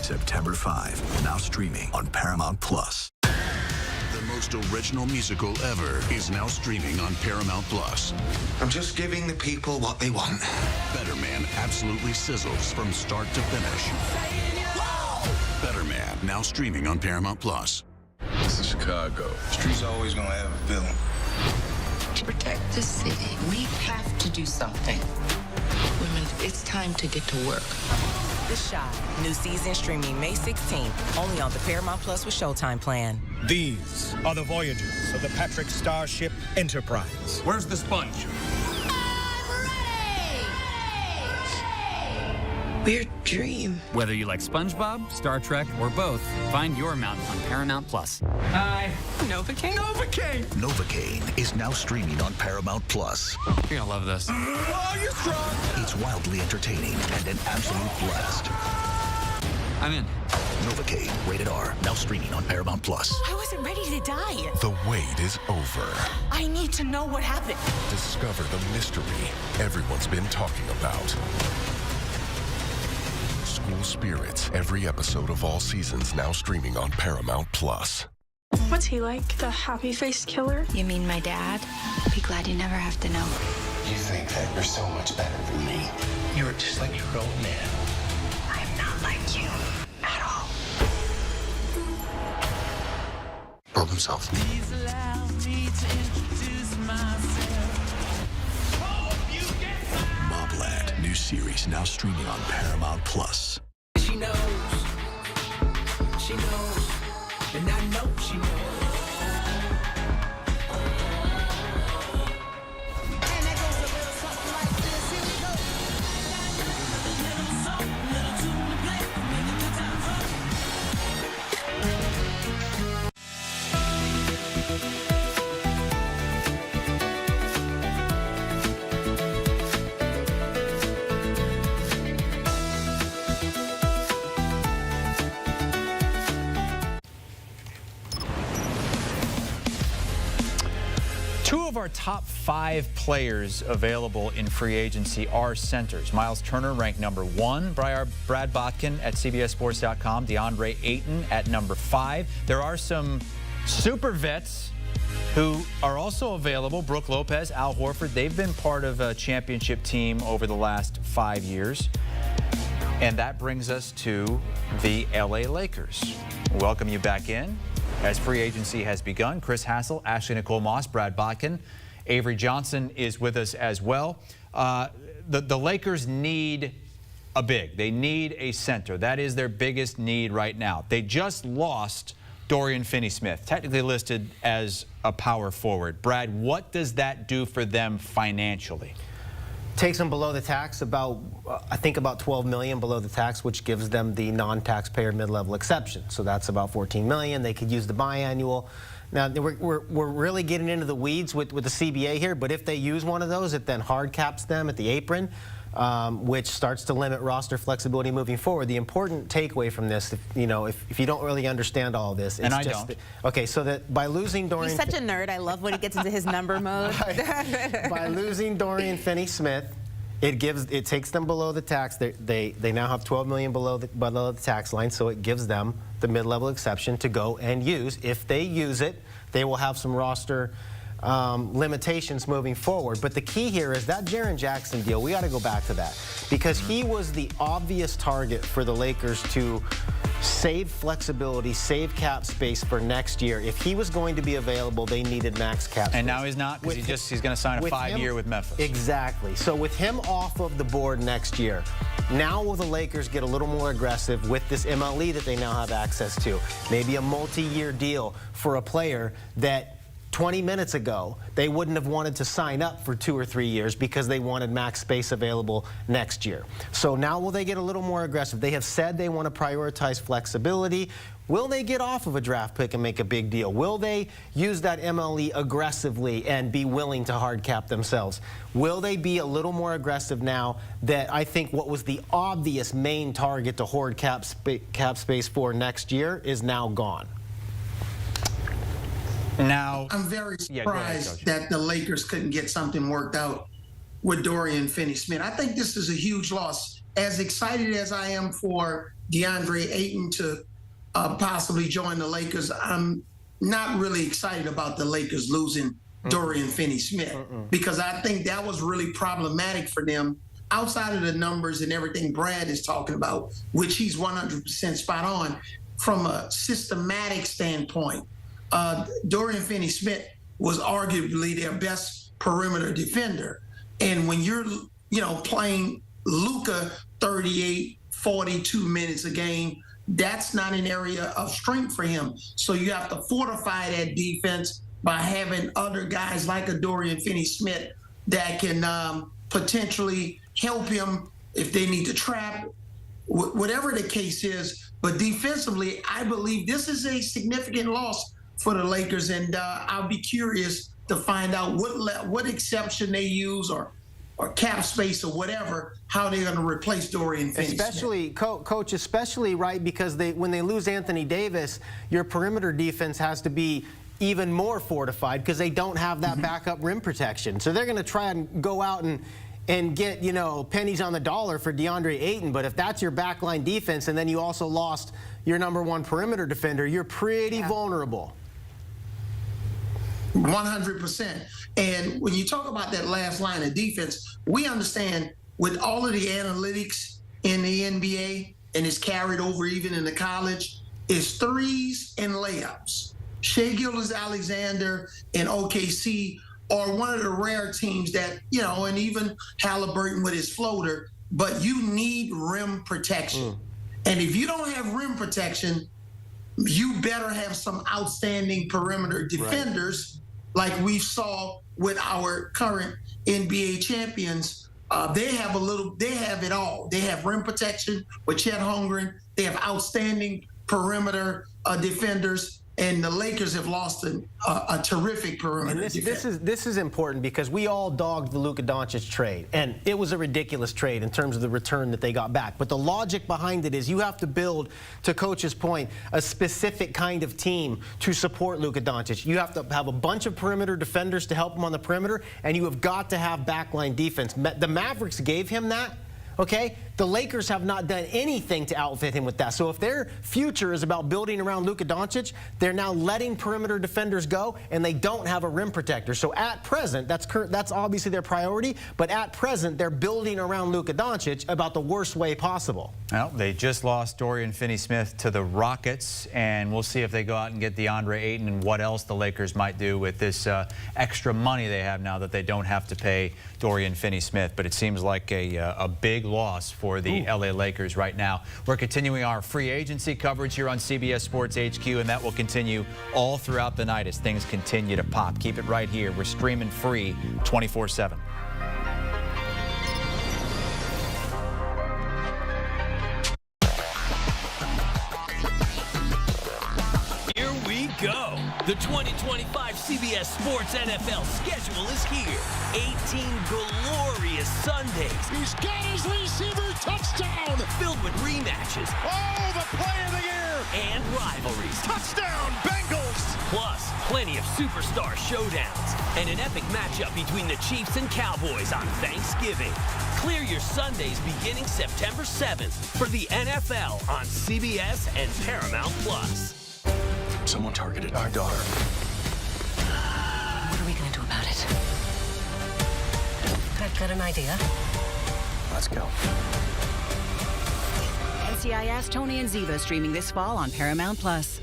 September 5, now streaming on Paramount Plus. The most original musical ever is now streaming on Paramount Plus. I'm just giving the people what they want. Better Man absolutely sizzles from start to finish. Better Man now streaming on Paramount Plus. This is Chicago. Streets always gonna have a villain. To protect the city, we have to do something. Women, it's time to get to work. The Shot. New season streaming May 16th. Only on the Paramount Plus with Showtime plan. These are the voyagers of the Patrick Starship Enterprise. Where's the sponge? Weird dream. Whether you like SpongeBob, Star Trek, or both, find your mountain on Paramount Plus. Hi. Novocaine? Novocaine! Novocaine is now streaming on Paramount Plus. You're gonna love this. Oh, you're strong! It's wildly entertaining and an absolute blast. I'm in. Novocaine, rated R, now streaming on Paramount Plus. I wasn't ready to die. The wait is over. I need to know what happened. Discover the mystery everyone's been talking about. School Spirits, every episode of all seasons now streaming on Paramount Plus. What's he like? The happy-faced killer? You mean my dad? Be glad you never have to know. You think that you're so much better than me. You're just like your old man. I'm not like you at all. Broke himself. Please allow me to introduce myself. Mobland, new series now streaming on Paramount Plus. She knows, and I know she knows. And that goes a little something like this. Here we go. Two of our top 5 players available in free agency are centers. Miles Turner ranked number 1, Brad Botkin at CBSSports.com, DeAndre Ayton at number 5. There are some super vets who are also available. Brook Lopez, Al Horford, they've been part of a championship team over the last 5 years. And that brings us to the LA Lakers. Welcome you back in. As free agency has begun, Chris Hassel, Ashley Nicole Moss, Brad Botkin, Avery Johnson is with us as well. The Lakers need a big. They need a center. That is their biggest need right now. They just lost Dorian Finney-Smith, technically listed as a power forward. Brad, what does that do for them financially? Takes them below the tax, I think about $12 million below the tax, which gives them the non-taxpayer mid-level exception. So that's about $14 million. They could use the biannual. Now, we're really getting into the weeds with the CBA here, but if they use one of those, it then hard caps them at the apron, which starts to limit roster flexibility moving forward. The important takeaway from this, if you don't really understand all of this, it's okay, so that by losing Dorian... He's such a nerd. I love when he gets into his number mode. By losing Dorian Finney-Smith, it takes them below the tax. They now have $12 million below the tax line, so it gives them the mid-level exception to go and use. If they use it, they will have some roster limitations moving forward. But the key here is that Jaren Jackson deal, we got to go back to that, because he was the obvious target for the Lakers to save flexibility, save cap space for next year. If he was going to be available, they needed max cap space. And now he's not, because he's going to sign a 5-year with Memphis. Exactly. So with him off of the board next year, now will the Lakers get a little more aggressive with this MLE that they now have access to? Maybe a multi-year deal for a player that 20 minutes ago, they wouldn't have wanted to sign up for 2 or 3 years because they wanted max space available next year. So now will they get a little more aggressive? They have said they want to prioritize flexibility. Will they get off of a draft pick and make a big deal? Will they use that MLE aggressively and be willing to hard cap themselves? Will they be a little more aggressive now that I think what was the obvious main target to hoard cap space for next year is now gone? Now, I'm very surprised that the Lakers couldn't get something worked out with Dorian Finney-Smith. I think this is a huge loss. As excited as I am for DeAndre Ayton to possibly join the Lakers, I'm not really excited about the Lakers losing Dorian Finney-Smith, because I think that was really problematic for them outside of the numbers and everything Brad is talking about, which he's 100% spot on. From a systematic standpoint, Dorian Finney-Smith was arguably their best perimeter defender. And when you're, playing Luka 38, 42 minutes a game, that's not an area of strength for him. So you have to fortify that defense by having other guys like a Dorian Finney-Smith that can potentially help him if they need to trap, whatever the case is. But defensively, I believe this is a significant loss for the Lakers, and I'll be curious to find out what exception they use or cap space or whatever, how they're going to replace Dorian Finney-Smith. Especially, Coach, especially, right, because when they lose Anthony Davis, your perimeter defense has to be even more fortified because they don't have that backup rim protection. So they're going to try and go out and get, pennies on the dollar for DeAndre Ayton. But if that's your backline defense and then you also lost your #1 perimeter defender, you're pretty vulnerable. 100%. And when you talk about that last line of defense, we understand with all of the analytics in the NBA, and it's carried over even in the college, is threes and layups. Shai Gilgeous-Alexander and OKC are one of the rare teams that, and even Halliburton with his floater, but you need rim protection. And if you don't have rim protection, you better have some outstanding perimeter defenders like we saw with our current NBA champions. They have it all. They have rim protection with Chet Holmgren. They have outstanding perimeter defenders. And the Lakers have lost a terrific perimeter. And this is important because we all dogged the Luka Doncic trade, and it was a ridiculous trade in terms of the return that they got back. But the logic behind it is you have to build, to Coach's point, a specific kind of team to support Luka Doncic. You have to have a bunch of perimeter defenders to help him on the perimeter, and you have got to have backline defense. The Mavericks gave him that. Okay? The Lakers have not done anything to outfit him with that. So if their future is about building around Luka Doncic, they're now letting perimeter defenders go, and they don't have a rim protector. So at present, that's obviously their priority, but at present, they're building around Luka Doncic about the worst way possible. Well, they just lost Dorian Finney-Smith to the Rockets, and we'll see if they go out and get DeAndre Ayton and what else the Lakers might do with this extra money they have now that they don't have to pay Dorian Finney-Smith. But it seems like a big loss for the LA Lakers right now. We're continuing our free agency coverage here on CBS Sports HQ, and that will continue all throughout the night as things continue to pop. Keep it right here. We're streaming free 24/7. Here we go. The 2025 CBS Sports NFL schedule is here. 18 glorious Sundays. He's got his receiver touchdown. Filled with rematches. Oh, the play of the year. And rivalries. Touchdown, Bengals. Plus, plenty of superstar showdowns. And an epic matchup between the Chiefs and Cowboys on Thanksgiving. Clear your Sundays beginning September 7th for the NFL on CBS and Paramount Plus. Someone targeted our daughter. What are we going to do about it? Got an idea? Let's go. NCIS, Tony and Ziva streaming this fall on Paramount Plus.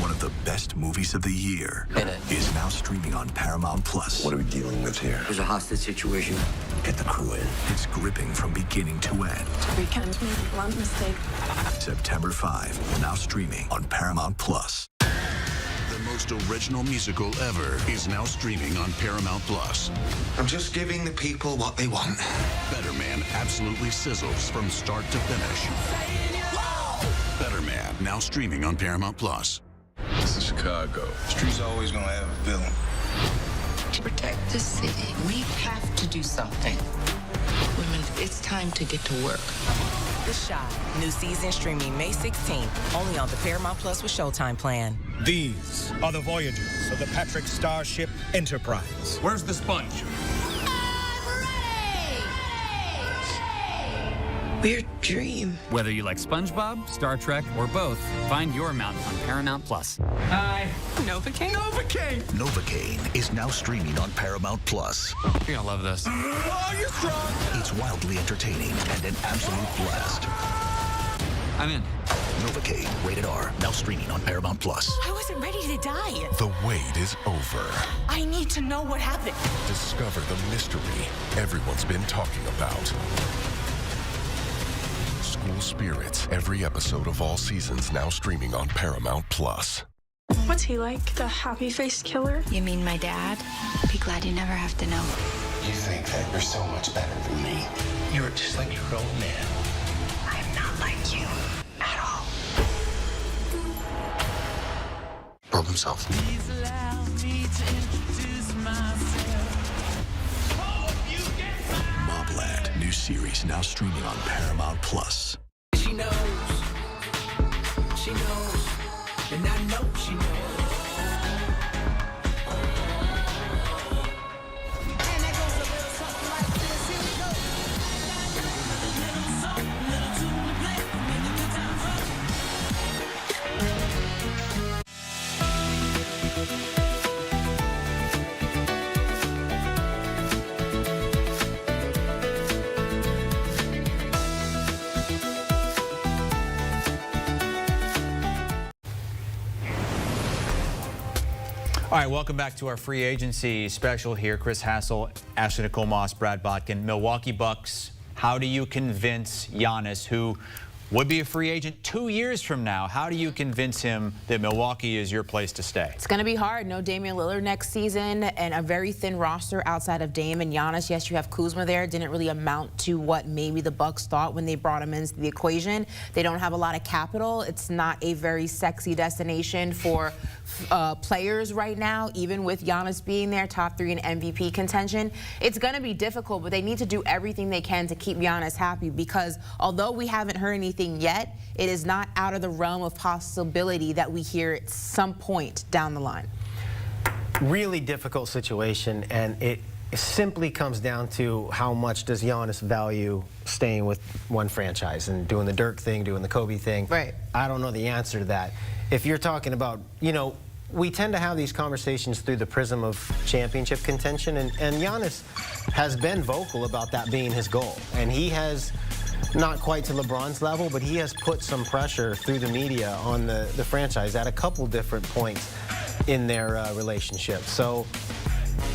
One of the best movies of the year is now streaming on Paramount Plus. What are we dealing with here? There's a hostage situation. Get the crew in. It's gripping from beginning to end. We can't make a blunt mistake. September 5, now streaming on Paramount Plus. The most original musical ever is now streaming on Paramount Plus. I'm just giving the people what they want. Better Man absolutely sizzles from start to finish. Better Man now streaming on Paramount Plus. This is Chicago. Streets always gonna have a villain. To protect the city, we have to do something. Women, it's time to get to work. The Shot. New season streaming May 16th. Only on the Paramount Plus with Showtime plan. These are the voyagers of the Patrick Starship Enterprise. Where's the sponge? Weird dream. Whether you like SpongeBob, Star Trek, or both, find your mountain on Paramount Plus. Hi. Novocaine? Novocaine! Novocaine is now streaming on Paramount Plus. You're gonna love this. Oh, you're strong! It's wildly entertaining and an absolute blast. I'm in. Novocaine, rated R, now streaming on Paramount Plus. I wasn't ready to die. The wait is over. I need to know what happened. Discover the mystery everyone's been talking about. School Spirits, every episode of all seasons now streaming on Paramount Plus. What's he like? The happy-faced killer? You mean my dad? Be glad you never have to know. You think that you're so much better than me. You're just like your old man. I'm not like you at all. Broke himself. Please allow me to introduce myself. Mobland, new series now streaming on Paramount Plus. She knows, and I know she knows. And that goes a little something like this. Here we go. Little something, little tune to play, make a good time for. All right, welcome back to our free agency special here. Chris Hassel, Ashley Nicole Moss, Brad Botkin. Milwaukee Bucks, how do you convince Giannis, who would be a free agent 2 years from now. How do you convince him that Milwaukee is your place to stay? It's going to be hard. No Damian Lillard next season and a very thin roster outside of Dame and Giannis. Yes, you have Kuzma there. Didn't really amount to what maybe the Bucks thought when they brought him into the equation. They don't have a lot of capital. It's not a very sexy destination for players right now, even with Giannis being there, top 3 in MVP contention. It's going to be difficult, but they need to do everything they can to keep Giannis happy, because although we haven't heard anything yet, it is not out of the realm of possibility that we hear at some point down the line. Really difficult situation, and it simply comes down to how much does Giannis value staying with one franchise and doing the Dirk thing, doing the Kobe thing. Right. I don't know the answer to that. If you're talking about, you know, we tend to have these conversations through the prism of championship contention, and Giannis has been vocal about that being his goal. And he has, not quite to LeBron's level, but he has put some pressure through the media on the franchise at a couple different points in their relationship. So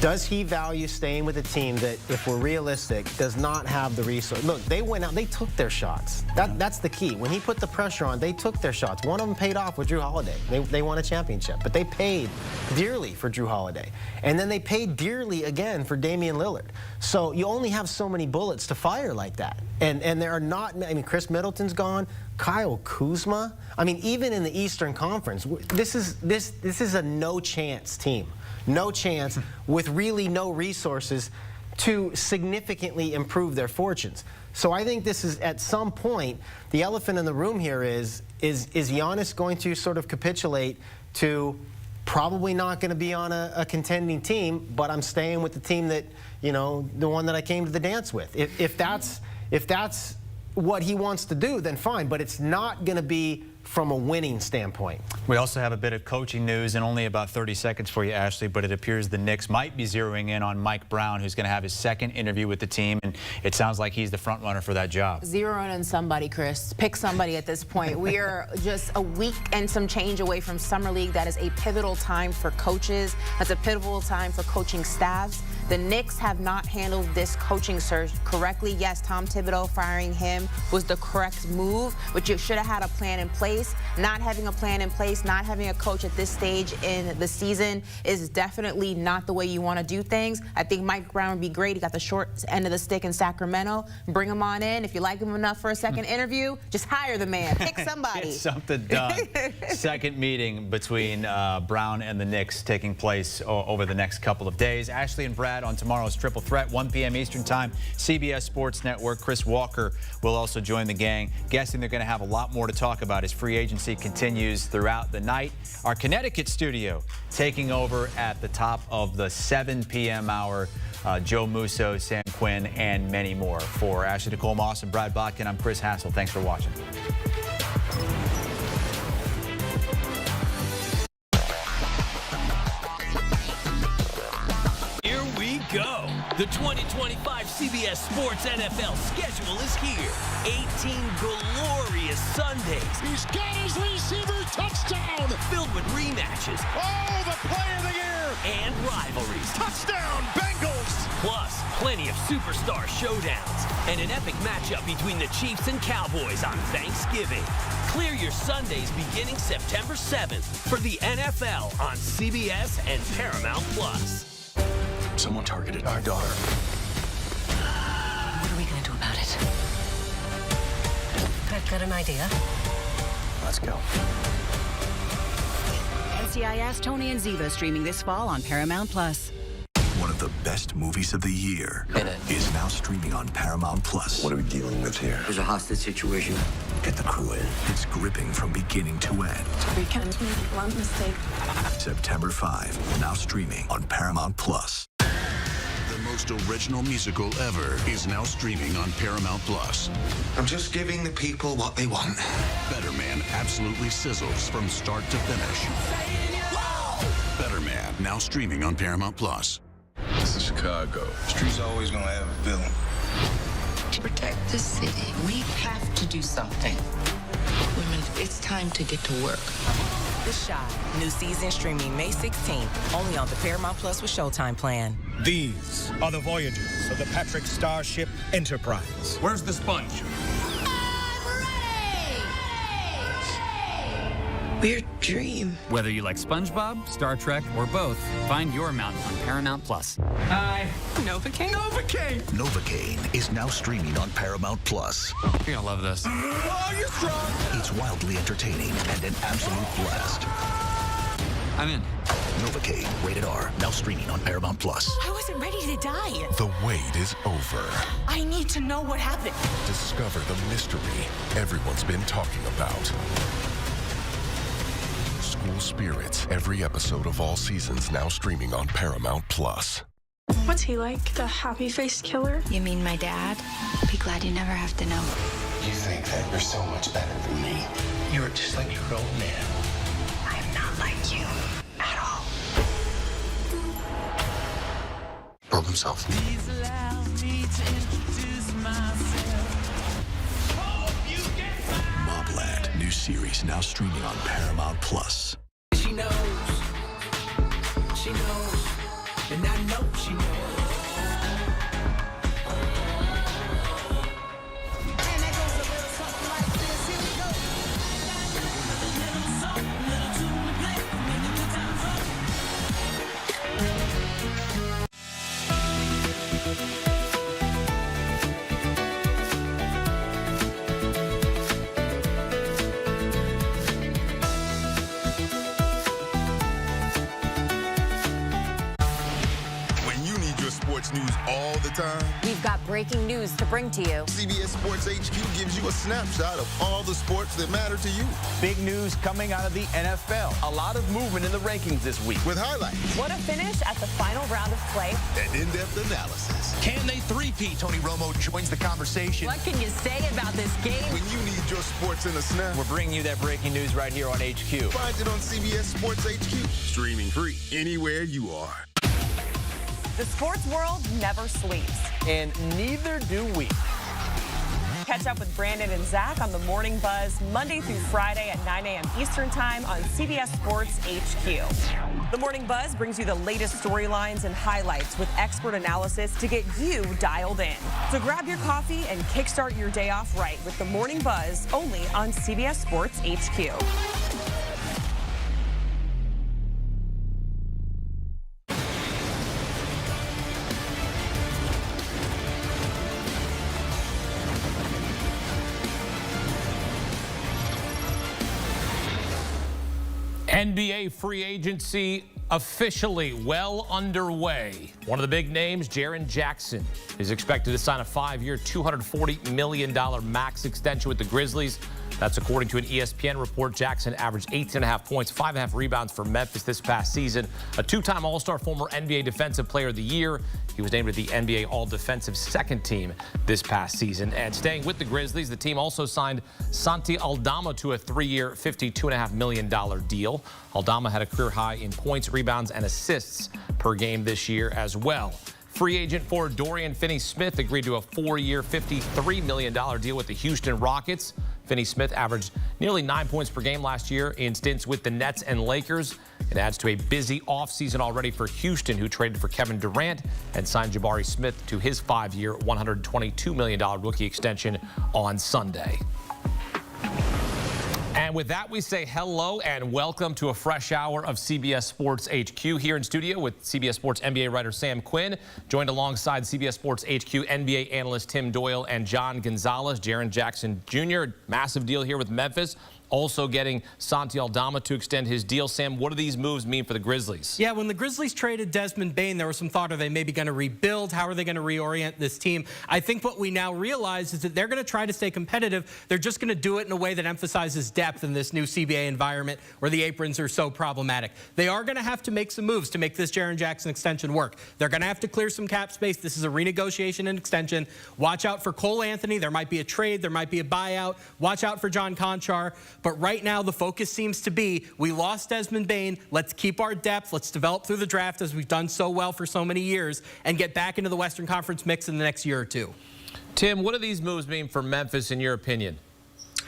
does he value staying with a team that, if we're realistic, does not have the resource? Look, they went out, they took their shots. That's the key. When he put the pressure on, they took their shots. One of them paid off with Drew Holiday. They won a championship, but they paid dearly for Drew Holiday. And then they paid dearly again for Damian Lillard. So you only have so many bullets to fire like that. And there are not, I mean, Chris Middleton's gone, Kyle Kuzma. I mean, even in the Eastern Conference, this is a no-chance team. No chance, with really no resources to significantly improve their fortunes. So I think this is, at some point, the elephant in the room here is Giannis going to sort of capitulate to probably not going to be on a contending team, but I'm staying with the team that, you know, the one that I came to the dance with. If that's what he wants to do, then fine, but it's not going to be from a winning standpoint. We also have a bit of coaching news in only about 30 seconds for you, Ashley, but it appears the Knicks might be zeroing in on Mike Brown, who's going to have his second interview with the team, and it sounds like he's the front runner for that job. Zero in on somebody, Chris. Pick somebody at this point. We are just a week and some change away from Summer League. That is a pivotal time for coaches. That's a pivotal time for coaching staffs. The Knicks have not handled this coaching search correctly. Yes, Tom Thibodeau firing him was the correct move, but you should have had a plan in place. Not having a plan in place, not having a coach at this stage in the season is definitely not the way you want to do things. I think Mike Brown would be great. He got the short end of the stick in Sacramento. Bring him on in. If you like him enough for a second interview, just hire the man. Pick somebody. Get something done. Second meeting between Brown and the Knicks taking place over the next couple of days. Ashley and Brad on tomorrow's Triple Threat, 1 p.m. Eastern Time, CBS Sports Network. Chris Walker will also join the gang. Guessing they're going to have a lot more to talk about as free agency continues throughout the night. Our Connecticut studio taking over at the top of the 7 p.m. hour. Joe Musso, Sam Quinn, and many more. For Ashley Nicole Moss and Brad Botkin, I'm Chris Hassel. Thanks for watching. Here we go. The 2025 CBS Sports NFL schedule is here. 18 glorious Sundays. He's got his receiver touchdown. Filled with rematches. Oh, the play of the year. And rivalries. Touchdown, Bengals. Plus, plenty of superstar showdowns. And an epic matchup between the Chiefs and Cowboys on Thanksgiving. Clear your Sundays beginning September 7th for the NFL on CBS and Paramount Plus. Someone targeted our daughter. What are we going to do about it? I've got an idea. Let's go. NCIS Tony and Ziva streaming this fall on Paramount Plus. One of the best movies of the year is now streaming on Paramount Plus. What are we dealing with here? There's a hostage situation. Get the crew in. It's gripping from beginning to end. We can't make one mistake. September 5, now streaming on Paramount Plus. The most original musical ever is now streaming on Paramount Plus. I'm just giving the people what they want. Better Man absolutely sizzles from start to finish. Better Man now streaming on Paramount Plus. This is Chicago. Streets always gonna have a villain. To protect the city, we have to do something. Women, it's time to get to work. The Shot, new season streaming May 16th, only on the Paramount Plus with Showtime plan. These are the voyages of the Patrick Starship Enterprise. Where's the sponge? I'm ready! weird dream. Whether you like SpongeBob, Star Trek, or both, find your mountain on Paramount Plus. Hi. Novocaine? Novocaine! Novocaine is now streaming on Paramount Plus. You're gonna love this. Oh, you're strong! It's wildly entertaining and an absolute blast. I'm in. Novocaine, rated R, now streaming on Paramount Plus. I wasn't ready to die. The wait is over. I need to know what happened. Discover the mystery everyone's been talking about. School Spirits, every episode of all seasons now streaming on Paramount Plus. What's he like? The happy-faced killer? You mean my dad? Be glad you never have to know. You think that you're so much better than me. You're just like your old man. I'm not like you at all. Problem solved. Please allow me to introduce myself. Hope you get Mobland, new series now streaming on Paramount Plus. She knows, and I know she knows. And that goes a little something like this. Here we go. Little something, little tune to play, make the good times Sports news all the time. We've got breaking news to bring to you. CBS Sports HQ gives you a snapshot of all the sports that matter to you. Big news coming out of the NFL. A lot of movement in the rankings this week. With highlights. What a finish at the final round of play. And in-depth analysis. Can they three-peat? Tony Romo joins the conversation. What can you say about this game? When you need your sports in a snap, we're bringing you that breaking news right here on HQ. Find it on CBS Sports HQ. Streaming free anywhere you are. The sports world never sleeps. And neither do we. Catch up with Brandon and Zach on the Morning Buzz Monday through Friday at 9 a.m. Eastern Time on CBS Sports HQ. The Morning Buzz brings you the latest storylines and highlights with expert analysis to get you dialed in. So grab your coffee and kickstart your day off right with the Morning Buzz only on CBS Sports HQ. NBA free agency officially well underway. One of the big names, Jaren Jackson, is expected to sign a 5-year, $240 million max extension with the Grizzlies. That's according to an ESPN report. Jackson averaged 18.5 points, 5.5 rebounds for Memphis this past season. A two-time All-Star, former NBA Defensive Player of the Year. He was named to the NBA All-Defensive second team this past season. And staying with the Grizzlies, the team also signed Santi Aldama to a 3-year, $52.5 million deal. Aldama had a career high in points, rebounds, and assists per game this year as well. Free agent for Dorian Finney-Smith agreed to a 4-year, $53 million deal with the Houston Rockets. Finney-Smith averaged nearly 9 points per game last year in stints with the Nets and Lakers. It adds to a busy offseason already for Houston, who traded for Kevin Durant and signed Jabari Smith to his 5-year, $122 million rookie extension on Sunday. And with that, we say hello and welcome to a fresh hour of CBS Sports HQ. Here in studio with CBS Sports NBA writer Sam Quinn, joined alongside CBS Sports HQ NBA analyst Tim Doyle and John Gonzalez. Jaren Jackson Jr., massive deal here with Memphis. Also getting Santi Aldama to extend his deal. Sam, what do these moves mean for the Grizzlies? Yeah, when the Grizzlies traded Desmond Bane, there was some thought, are they maybe going to rebuild? How are they going to reorient this team? I think what we now realize is that they're going to try to stay competitive. They're just going to do it in a way that emphasizes depth in this new CBA environment where the aprons are so problematic. They are going to have to make some moves to make this Jaren Jackson extension work. They're going to have to clear some cap space. This is a renegotiation and extension. Watch out for Cole Anthony. There might be a trade. There might be a buyout. Watch out for John Conchar. But right now, the focus seems to be, we lost Desmond Bane. Let's keep our depth. Let's develop through the draft as we've done so well for so many years and get back into the Western Conference mix in the next year or two. Tim, what do these moves mean for Memphis in your opinion?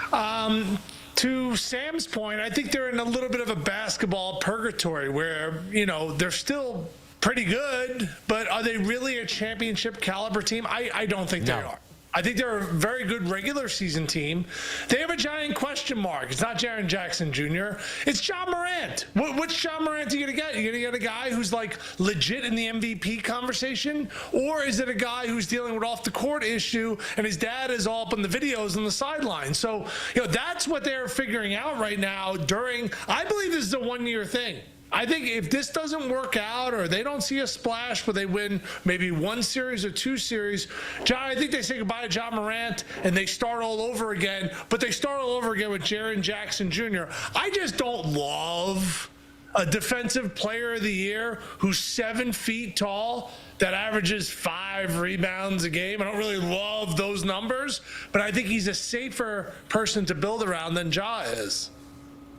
To Sam's point, I think they're in a little bit of a basketball purgatory where, you know, they're still pretty good, but are they really a championship caliber team? I don't think they are. I think they're a very good regular season team. They have a giant question mark. It's not Jaren Jackson Jr. It's John Morant. Which John Morant are you going to get? You're going to get a guy who's like legit in the MVP conversation? Or is it a guy who's dealing with off the court issue and his dad is all up in the videos on the sideline? So, that's what they're figuring out right now I believe this is a one-year thing. I think if this doesn't work out or they don't see a splash where they win maybe one series or two series, John, I think they say goodbye to John Morant and they start all over again, but they start all over again with Jaren Jackson Jr. I just don't love a defensive player of the year who's 7 feet tall that averages 5 rebounds a game. I don't really love those numbers, but I think he's a safer person to build around than Ja is.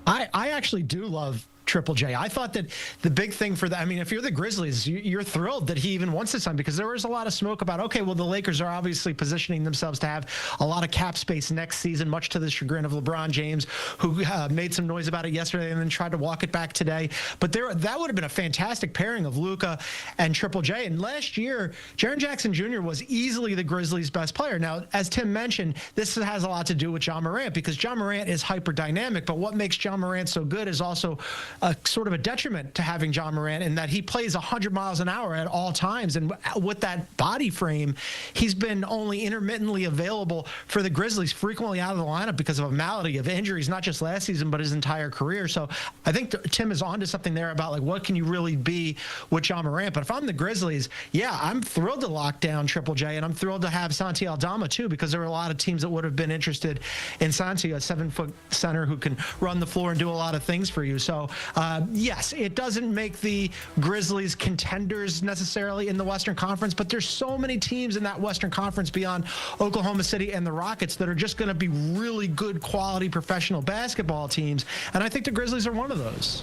I actually do love Triple J. I thought that the big thing for that, I mean, if you're the Grizzlies, you're thrilled that he even wants this time, because there was a lot of smoke about, okay, well, the Lakers are obviously positioning themselves to have a lot of cap space next season, much to the chagrin of LeBron James, who made some noise about it yesterday and then tried to walk it back today. But that would have been a fantastic pairing of Luka and Triple J. And last year, Jaren Jackson Jr. was easily the Grizzlies' best player. Now, as Tim mentioned, this has a lot to do with John Morant, because John Morant is hyper dynamic, but what makes John Morant so good is also a sort of a detriment to having John Morant, in that he plays 100 miles an hour at all times. And with that body frame, he's been only intermittently available for the Grizzlies, frequently out of the lineup because of a malady of injuries, not just last season, but his entire career. So I think Tim is onto something there about like, what can you really be with John Morant? But if I'm the Grizzlies, yeah, I'm thrilled to lock down Triple J, and I'm thrilled to have Santi Aldama too, because there were a lot of teams that would have been interested in Santi, a 7-foot center who can run the floor and do a lot of things for you. So yes, it doesn't make the Grizzlies contenders necessarily in the Western Conference, but there's so many teams in that Western Conference beyond Oklahoma City and the Rockets that are just going to be really good quality professional basketball teams, and I think the Grizzlies are one of those.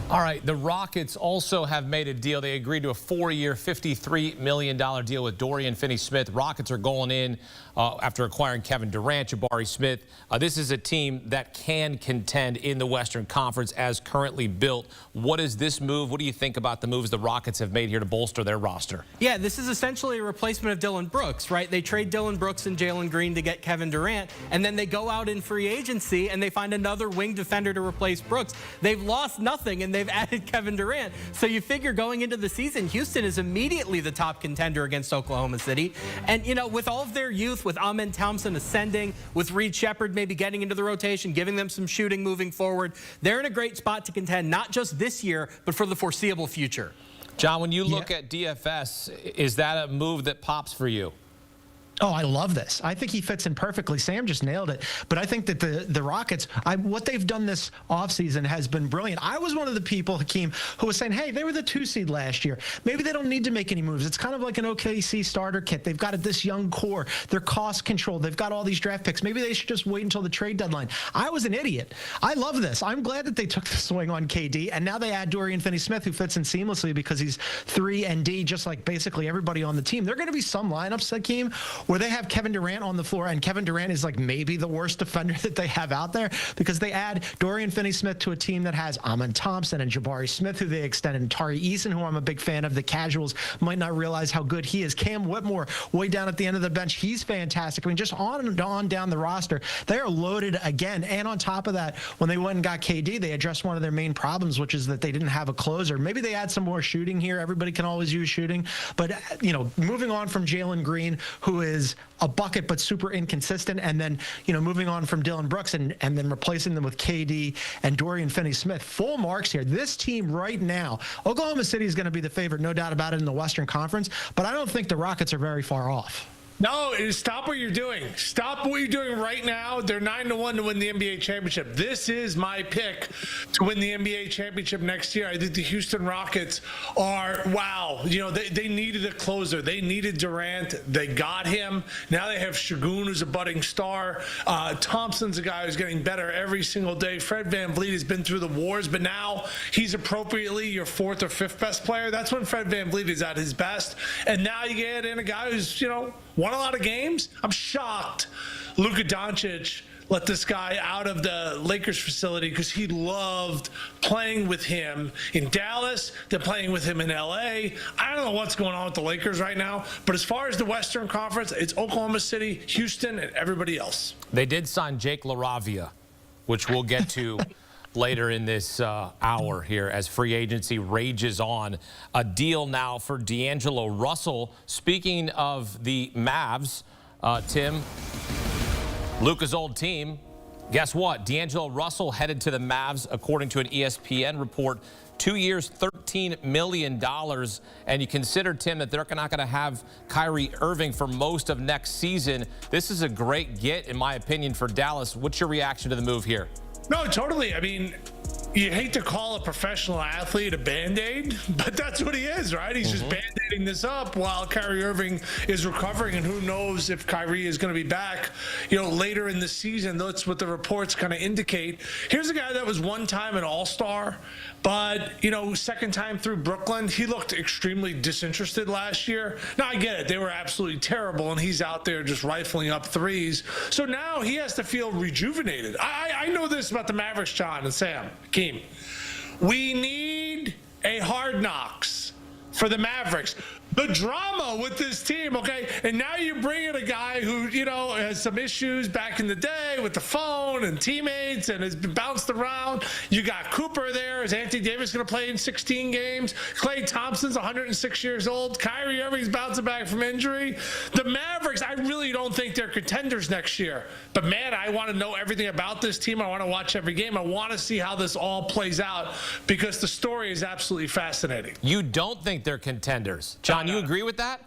All right, the Rockets also have made a deal. They agreed to a 4-year, $53 million deal with Dorian Finney-Smith. Rockets are going in after acquiring Kevin Durant, Jabari Smith. This is a team that can contend in the Western Conference as currently built. What is this move? What do you think about the moves the Rockets have made here to bolster their roster? Yeah, this is essentially a replacement of Dillon Brooks, right? They trade Dillon Brooks and Jalen Green to get Kevin Durant, and then they go out in free agency and they find another wing defender to replace Brooks. They've lost nothing, and they've added Kevin Durant. So you figure going into the season, Houston is immediately the top contender against Oklahoma City. And, with all of their youth, with Amen Thompson ascending, with Reed Shepherd maybe getting into the rotation, giving them some shooting moving forward, they're in a great spot to contend, not just this year, but for the foreseeable future. John, when you look at DFS, is that a move that pops for you? Oh, I love this. I think he fits in perfectly. Sam just nailed it. But I think that the Rockets, what they've done this offseason has been brilliant. I was one of the people, Hakeem, who was saying, hey, they were the 2 seed last year. Maybe they don't need to make any moves. It's kind of like an OKC starter kit. They've got this young core. They're cost controlled. They've got all these draft picks. Maybe they should just wait until the trade deadline. I was an idiot. I love this. I'm glad that they took the swing on KD, and now they add Dorian Finney-Smith, who fits in seamlessly because he's 3 and D, just like basically everybody on the team. There are going to be some lineups, Hakeem, where they have Kevin Durant on the floor, and Kevin Durant is like maybe the worst defender that they have out there, because they add Dorian Finney-Smith to a team that has Amen Thompson and Jabari Smith, who they extended, and Tari Eason, who I'm a big fan of. The casuals might not realize how good he is. Cam Whitmore, way down at the end of the bench, he's fantastic. I mean, just on and on down the roster, they are loaded again. And on top of that, when they went and got KD, they addressed one of their main problems, which is that they didn't have a closer. Maybe they add some more shooting here. Everybody can always use shooting. But, moving on from Jalen Green, who is a bucket but super inconsistent, and then moving on from Dillon Brooks and then replacing them with KD and Dorian Finney-Smith, full marks here. This team right now, Oklahoma City is going to be the favorite, no doubt about it, in the Western Conference, but I don't think the Rockets are very far off. No, stop what you're doing. Stop what you're doing right now. They're 9-1 to win the NBA championship. This is my pick to win the NBA championship next year. I think the Houston Rockets are, wow. They needed a closer. They needed Durant. They got him. Now they have Şengün, who's a budding star. Thompson's a guy who's getting better every single day. Fred VanVleet has been through the wars, but now he's appropriately your 4th or 5th best player. That's when Fred VanVleet is at his best. And now you get in a guy who's, won a lot of games. I'm shocked Luka Doncic let this guy out of the Lakers facility because he loved playing with him in Dallas, then playing with him in LA. I don't know what's going on with the Lakers right now, but as far as the Western Conference, it's Oklahoma City, Houston, and everybody else. They did sign Jake LaRavia, which we'll get to later in this hour here as free agency rages on. A deal now for D'Angelo Russell. Speaking of the Mavs, Tim, Luka's old team, guess what? D'Angelo Russell headed to the Mavs, according to an ESPN report. 2 years, $13 million. And you consider, Tim, that they're not going to have Kyrie Irving for most of next season. This is a great get, in my opinion, for Dallas. What's your reaction to the move here? No, totally. I mean, you hate to call a professional athlete a Band-Aid, but that's what he is, right? He's just Band-Aiding this up while Kyrie Irving is recovering, and who knows if Kyrie is going to be back, later in the season. That's what the reports kind of indicate. Here's a guy that was one time an all-star, but, second time through Brooklyn, he looked extremely disinterested last year. Now, I get it. They were absolutely terrible, and he's out there just rifling up threes. So now he has to feel rejuvenated. I know this about the Mavericks, John and Sam, Keem. We need a Hard Knocks for the Mavericks. The drama with this team, okay? And now you bring in a guy who, has some issues back in the day with the phone and teammates and has been bounced around. You got Cooper there. Is Anthony Davis going to play in 16 games? Klay Thompson's 106 years old. Kyrie Irving's bouncing back from injury. The Mavericks, I really don't think they're contenders next year. But, man, I want to know everything about this team. I want to watch every game. I want to see how this all plays out because the story is absolutely fascinating. You don't think they're contenders. John, you agree with that?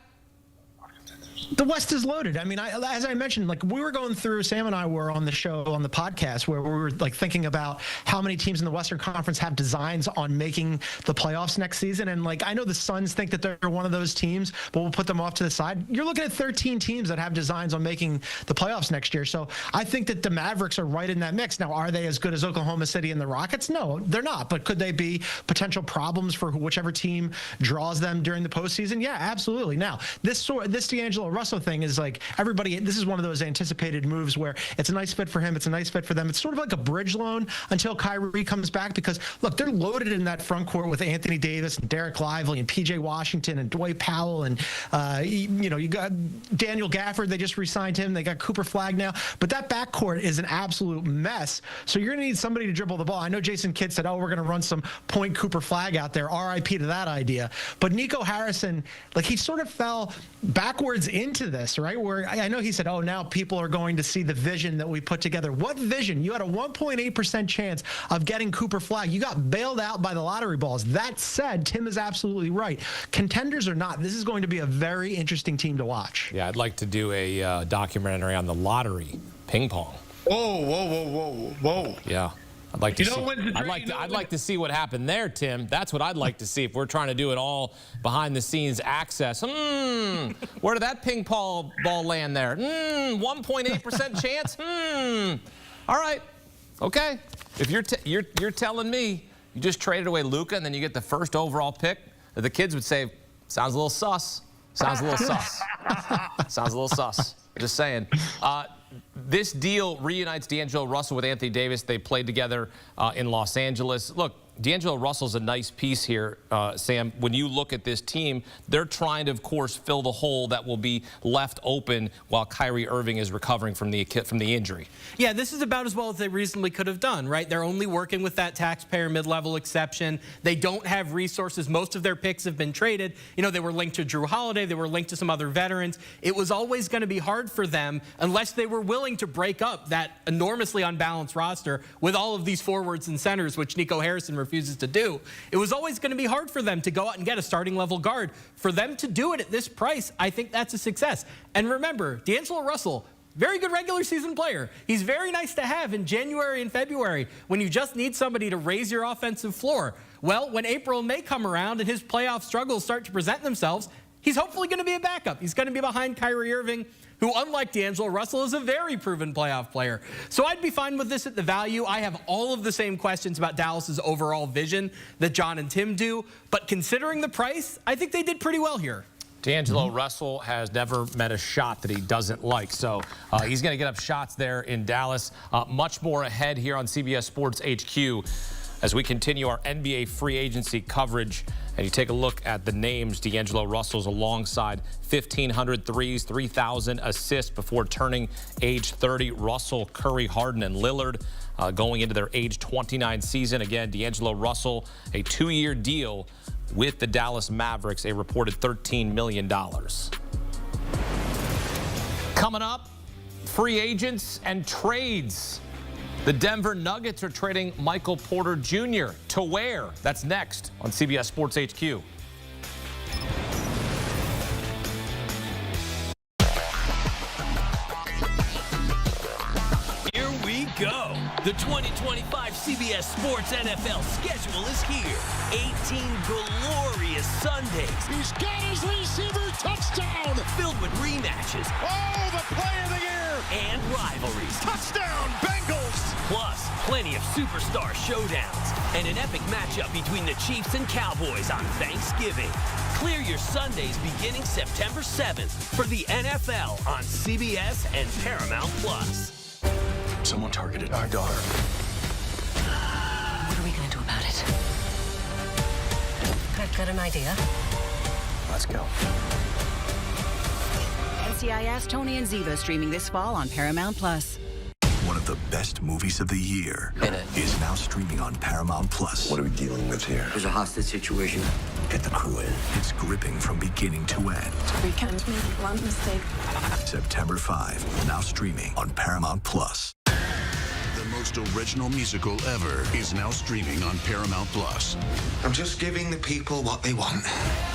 The West is loaded. I mean, as I mentioned, we were going through, Sam and I were on the show, on the podcast, where we were thinking about how many teams in the Western Conference have designs on making the playoffs next season. And I know the Suns think that they're one of those teams, but we'll put them off to the side. You're looking at 13 teams that have designs on making the playoffs next year. So I think that the Mavericks are right in that mix. Now, are they as good as Oklahoma City and the Rockets? No, they're not. But could they be potential problems for whichever team draws them during the postseason? Yeah, absolutely. Now, this D'Angelo Russell thing is everybody, this is one of those anticipated moves where it's a nice fit for him, it's a nice fit for them. It's sort of like a bridge loan until Kyrie comes back because, look, they're loaded in that front court with Anthony Davis and Derek Lively and P.J. Washington and Dwight Powell and, you got Daniel Gafford. They just re-signed him. They got Cooper Flagg now. But that backcourt is an absolute mess. So you're going to need somebody to dribble the ball. I know Jason Kidd said, we're going to run some point Cooper Flagg out there. RIP to that idea. But Nico Harrison, he sort of fell backwards into this, right? Where I know he said, now people are going to see the vision that we put together. What vision? You had a 1.8% chance of getting Cooper Flagg. You got bailed out by the lottery balls. That said, Tim is absolutely right. Contenders or not, this is going to be a very interesting team to watch. Yeah, I'd like to do a documentary on the lottery ping pong. Whoa. Yeah. I'd like to see. I'd like to see what happened there, Tim. That's what I'd like to see if we're trying to do it all behind the scenes access. Where did that ping pong ball land there? 1.8% chance. All right. Okay. If you're telling me you just traded away Luka and then you get the first overall pick, the kids would say, sounds a little sus. Sounds a little sus. Sounds a little sus. Just saying. This deal reunites D'Angelo Russell with Anthony Davis. They played together in Los Angeles. Look, D'Angelo Russell's a nice piece here, Sam. When you look at this team, they're trying to, of course, fill the hole that will be left open while Kyrie Irving is recovering from the injury. Yeah, this is about as well as they reasonably could have done, right? They're only working with that taxpayer mid-level exception. They don't have resources. Most of their picks have been traded. They were linked to Drew Holiday. They were linked to some other veterans. It was always going to be hard for them unless they were willing to break up that enormously unbalanced roster with all of these forwards and centers, which Nico Harrison refuses to do. It was always going to be hard for them to go out and get a starting level guard. For them to do it at this price, I think that's a success. And remember, D'Angelo Russell, very good regular season player. He's very nice to have in January and February when you just need somebody to raise your offensive floor. Well, when April and May come around and his playoff struggles start to present themselves, he's hopefully going to be a backup. He's going to be behind Kyrie Irving, who, unlike D'Angelo Russell, is a very proven playoff player. So I'd be fine with this at the value. I have all of the same questions about Dallas's overall vision that John and Tim do. But considering the price, I think they did pretty well here. D'Angelo Russell has never met a shot that he doesn't like, so he's going to get up shots there in Dallas. Much more ahead here on CBS Sports HQ as we continue our NBA free agency coverage. And you take a look at the names D'Angelo Russell's alongside 1,500 threes, 3,000 assists before turning age 30. Russell, Curry, Harden, and Lillard going into their age 29 season. Again, D'Angelo Russell, a 2-year deal with the Dallas Mavericks, a reported $13 million. Coming up, free agents and trades. The Denver Nuggets are trading Michael Porter Jr. to where? That's next on CBS Sports HQ. Here we go. The 2025 CBS Sports NFL schedule is here. 18 glorious Sundays. He's got his receiver touchdown. Filled with rematches. Oh, the play of the year. And rivalries. Touchdown, Bengals. Plus, plenty of superstar showdowns. And an epic matchup between the Chiefs and Cowboys on Thanksgiving. Clear your Sundays beginning September 7th for the NFL on CBS and Paramount Plus. Someone targeted our daughter. What are we going to do about it? I've got an idea. Let's go. NCIS, Tony and Ziva streaming this fall on Paramount Plus. One of the best movies of the year is now streaming on Paramount Plus. What are we dealing with here? There's a hostage situation. Get the crew in. It's gripping from beginning to end. We can't make one mistake. September 5, now streaming on Paramount Plus. The most original musical ever is now streaming on Paramount Plus. I'm just giving the people what they want.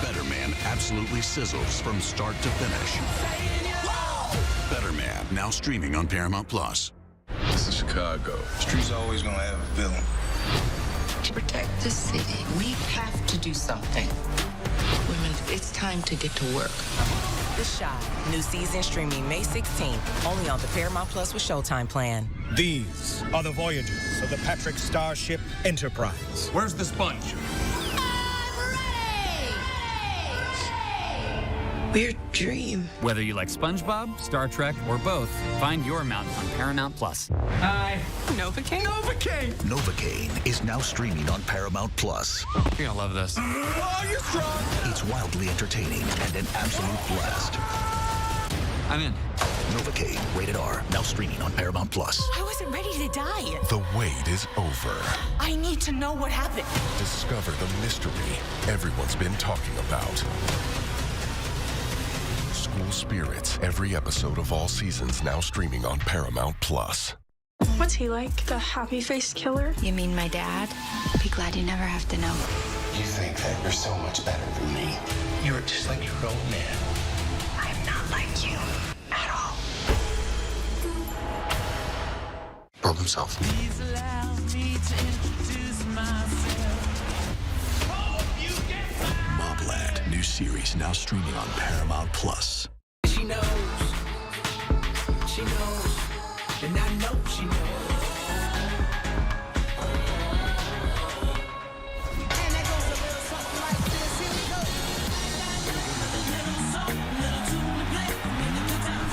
Better Man absolutely sizzles from start to finish. Better Man, now streaming on Paramount Plus. This is Chicago. The street's always gonna have a villain. To protect the city, we have to do something. Women, it's time to get to work. The Shot. New season streaming May 16th. Only on the Paramount Plus with Showtime plan. These are the voyages of the Patrick Starship Enterprise. Where's the sponge? Weird dream. Whether you like SpongeBob, Star Trek, or both, find your mountain on Paramount Plus. Hi. Novocaine? Novocaine! Novocaine is now streaming on Paramount Plus. You're gonna love this. Oh, you're strong! It's wildly entertaining and an absolute blast. I'm in. Novocaine, rated R, now streaming on Paramount Plus. I wasn't ready to die. The wait is over. I need to know what happened. Discover the mystery everyone's been talking about. School Spirits, every episode of all seasons now streaming on Paramount Plus. What's he like? The happy-faced killer? You mean my dad? Be glad you never have to know. You think that you're so much better than me. You're just like your old man. I'm not like you at all. Broke himself. Please allow me to introduce myself. Mobland, new series now streaming on Paramount Plus. She knows, and I know she knows. And that goes a little something like this. Here we go. Little something, little tune to play, make a good time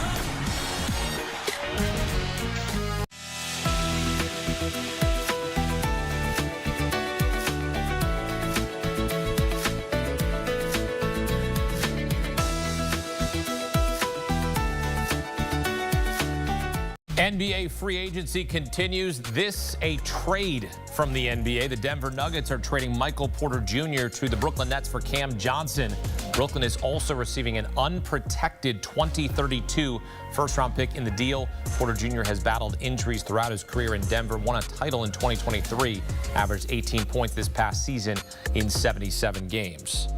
NBA free agency continues. This a trade from the NBA. The Denver Nuggets are trading Michael Porter Jr. to the Brooklyn Nets for Cam Johnson. Brooklyn is also receiving an unprotected 2032 first-round pick in the deal. Porter Jr. has battled injuries throughout his career in Denver, won a title in 2023, averaged 18 points this past season in 77 games.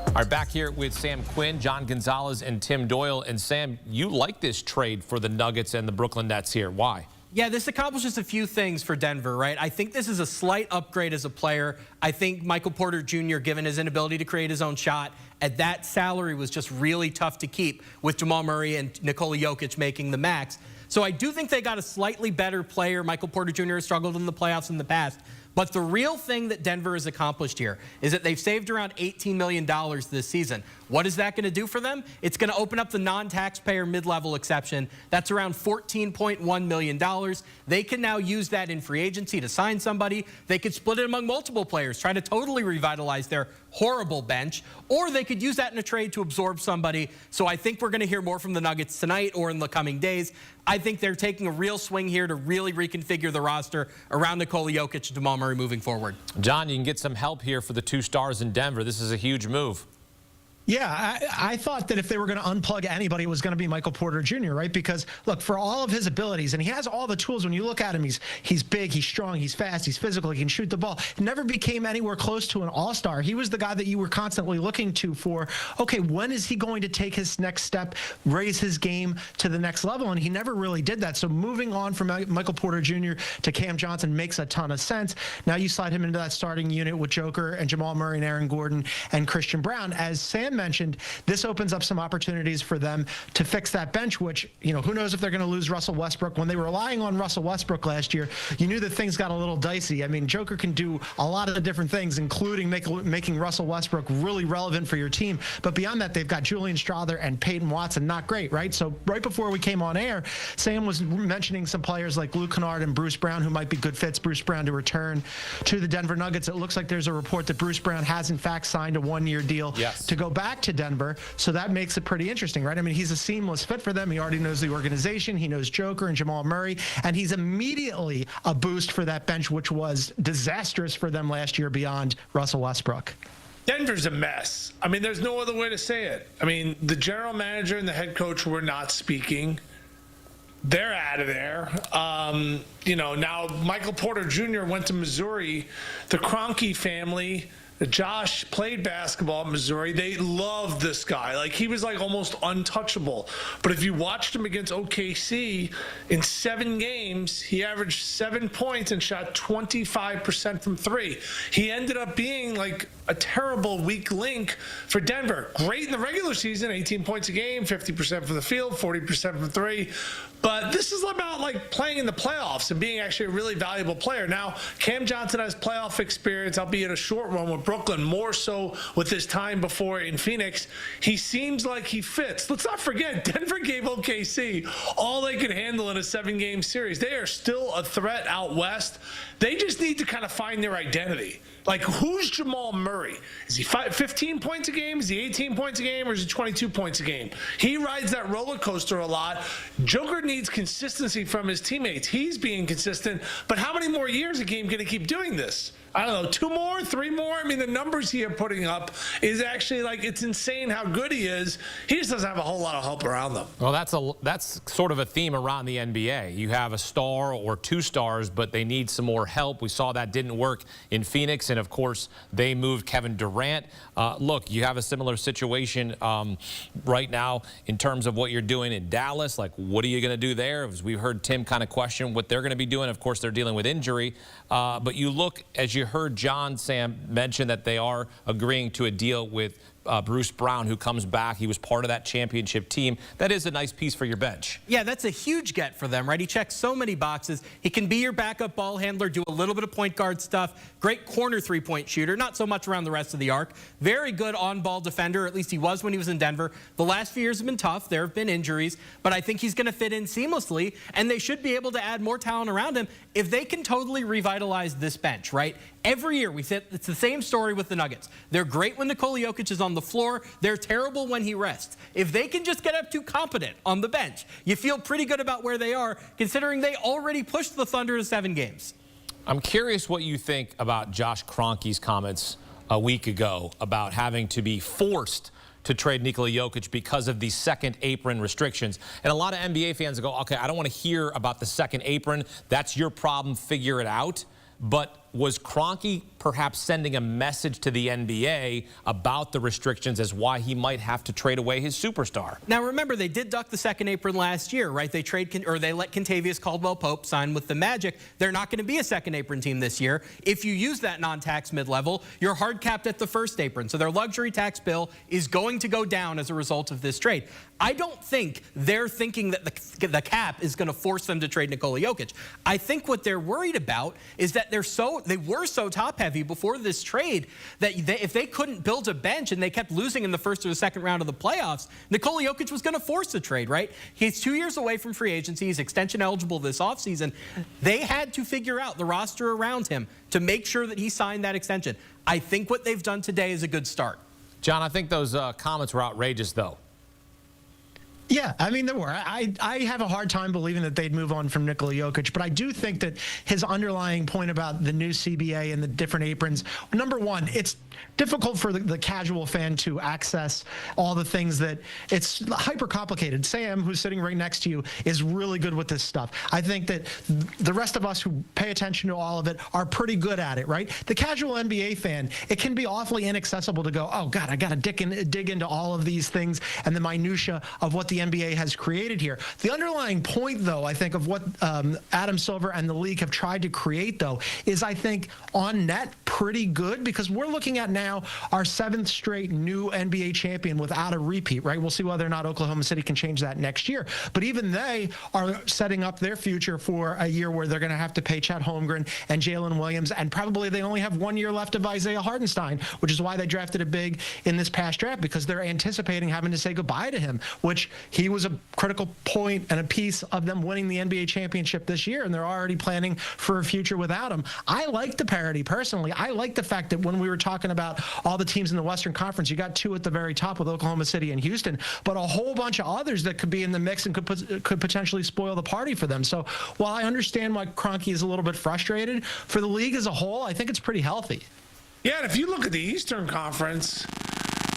All right, back here with Sam Quinn, John Gonzalez, and Tim Doyle. And Sam, you like this trade for the Nuggets and the Brooklyn Nets here. Why? Yeah, this accomplishes a few things for Denver, right? I think this is a slight upgrade as a player. I think Michael Porter Jr., given his inability to create his own shot, at that salary was just really tough to keep with Jamal Murray and Nikola Jokic making the max. So I do think they got a slightly better player. Michael Porter Jr. has struggled in the playoffs in the past. But the real thing that Denver has accomplished here is that they've saved around $18 million this season. What is that going to do for them? It's going to open up the non-taxpayer mid-level exception. That's around $14.1 million. They can now use that in free agency to sign somebody. They could split it among multiple players, try to totally revitalize their horrible bench, or they could use that in a trade to absorb somebody. So I think we're going to hear more from the Nuggets tonight or in the coming days. I think they're taking a real swing here to really reconfigure the roster around Nikola Jokic and Jamal Murray moving forward. John, you can get some help here for the 2 stars in Denver. This is a huge move. Yeah, I thought that if they were going to unplug anybody, it was going to be Michael Porter Jr., right? Because, look, for all of his abilities, and he has all the tools. When you look at him, he's big, he's strong, he's fast, he's physical, he can shoot the ball. Never became anywhere close to an all-star. He was the guy that you were constantly looking to for, okay, when is he going to take his next step, raise his game to the next level? And he never really did that. So moving on from Michael Porter Jr. to Cam Johnson makes a ton of sense. Now you slide him into that starting unit with Joker and Jamal Murray and Aaron Gordon and Christian Brown. As Sam mentioned, this opens up some opportunities for them to fix that bench, which, you know, who knows if they're going to lose Russell Westbrook. When they were relying on Russell Westbrook last year, you knew that things got a little dicey. I mean, Joker can do a lot of different things, including making Russell Westbrook really relevant for your team. But beyond that, they've got Julian Strawther and Peyton Watson, not great, right? So right before we came on air, Sam was mentioning some players like Luke Kennard and Bruce Brown who might be good fits. Bruce Brown to return to the Denver Nuggets. It looks like there's a report that Bruce Brown has in fact signed a 1-year deal to go back to Denver. So that makes it pretty interesting, right? I mean, he's a seamless fit for them. He already knows the organization. He knows Joker and Jamal Murray, and he's immediately a boost for that bench, which was disastrous for them last year beyond Russell Westbrook. Denver's a mess. I mean, there's no other way to say it. I mean, the general manager and the head coach were not speaking. They're out of there. You know, now Michael Porter Jr. went to Missouri. The Kroenke family, Josh played basketball at Missouri. They loved this guy. Like, he was like almost untouchable. But if you watched him against OKC in 7 games, he averaged 7 points and shot 25% from 3. He ended up being like a terrible weak link for Denver. Great in the regular season, 18 points a game, 50% from the field, 40% from 3. But this is about like playing in the playoffs and being actually a really valuable player. Now, Cam Johnson has playoff experience, albeit a short one with Brooklyn, more so with his time before in Phoenix. He seems like he fits. Let's not forget, Denver gave OKC all they could handle in a 7-game series. They are still a threat out west. They just need to kind of find their identity. Like, who's Jamal Murray? Is he 15 points a game? Is he 18 points a game? Or is he 22 points a game? He rides that roller coaster a lot. Joker needs consistency from his teammates. He's being consistent. But how many more years is Game going to keep doing this? I don't know, 2 more, 3 more? I mean, the numbers he is putting up is actually like, it's insane how good he is. He just doesn't have a whole lot of help around them. Well, that's sort of a theme around the NBA. You have a star or 2 stars, but they need some more help. We saw that didn't work in Phoenix, and of course, they moved Kevin Durant. Look, you have a similar situation right now in terms of what you're doing in Dallas. Like, what are you going to do there? As we've heard Tim kind of question what they're going to be doing. Of course, they're dealing with injury. But you look, as you heard John Sam mention, that they are agreeing to a deal with Bruce Brown, who comes back. He was part of that championship team. That is a nice piece for your bench. Yeah, that's a huge get for them, right? He checks so many boxes. He can be your backup ball handler, do a little bit of point guard stuff. Great corner 3-point shooter, not so much around the rest of the arc. Very good on-ball defender, at least he was when he was in Denver. The last few years have been tough. There have been injuries, but I think he's going to fit in seamlessly, and they should be able to add more talent around him if they can totally revitalize this bench, right? Every year, we say it's the same story with the Nuggets. They're great when Nikola Jokic is on the floor. They're terrible when he rests. If they can just get up to competent on the bench, you feel pretty good about where they are, considering they already pushed the Thunder to 7 games. I'm curious what you think about Josh Kroenke's comments a week ago about having to be forced to trade Nikola Jokic because of the second apron restrictions. And a lot of NBA fans go, okay, I don't want to hear about the second apron. That's your problem. Figure it out. But was Kroenke perhaps sending a message to the NBA about the restrictions as why he might have to trade away his superstar? Now, remember, they did duck the second apron last year, right? They let Kentavious Caldwell-Pope sign with the Magic. They're not going to be a second apron team this year. If you use that non-tax mid-level, you're hard capped at the first apron. So their luxury tax bill is going to go down as a result of this trade. I don't think they're thinking that the cap is going to force them to trade Nikola Jokic. I think what they're worried about is that they're so were so top-heavy before this trade that if they couldn't build a bench and they kept losing in the first or the second round of the playoffs, Nikola Jokic was going to force a trade, right? He's 2 years away from free agency. He's extension eligible this offseason. They had to figure out the roster around him to make sure that he signed that extension. I think what they've done today is a good start. John, I think those comments were outrageous, though. Yeah, I mean, there were. I have a hard time believing that they'd move on from Nikola Jokic, but I do think that his underlying point about the new CBA and the different aprons, number one, it's difficult for the casual fan to access all the things that it's hyper complicated. Sam, who's sitting right next to you, is really good with this stuff. I think that the rest of us who pay attention to all of it are pretty good at it, right? The casual NBA fan, it can be awfully inaccessible to go, oh God, I got to dig into all of these things and the minutia of what the NBA has created here. The underlying point, though, I think, of what Adam Silver and the league have tried to create, though, is, I think, on net pretty good, because we're looking at now our 7th straight new NBA champion without a repeat, right? We'll see whether or not Oklahoma City can change that next year. But even they are setting up their future for a year where they're going to have to pay Chet Holmgren and Jalen Williams, and probably they only have 1 year left of Isaiah Hartenstein, which is why they drafted a big in this past draft, because they're anticipating having to say goodbye to him, which he was a critical point and a piece of them winning the NBA championship this year, and they're already planning for a future without him. I like the parity personally. I like the fact that when we were talking about all the teams in the Western Conference, you got 2 at the very top with Oklahoma City and Houston, but a whole bunch of others that could be in the mix and could potentially spoil the party for them. So while I understand why Kroenke is a little bit frustrated, for the league as a whole, I think it's pretty healthy. Yeah, and if you look at the Eastern Conference,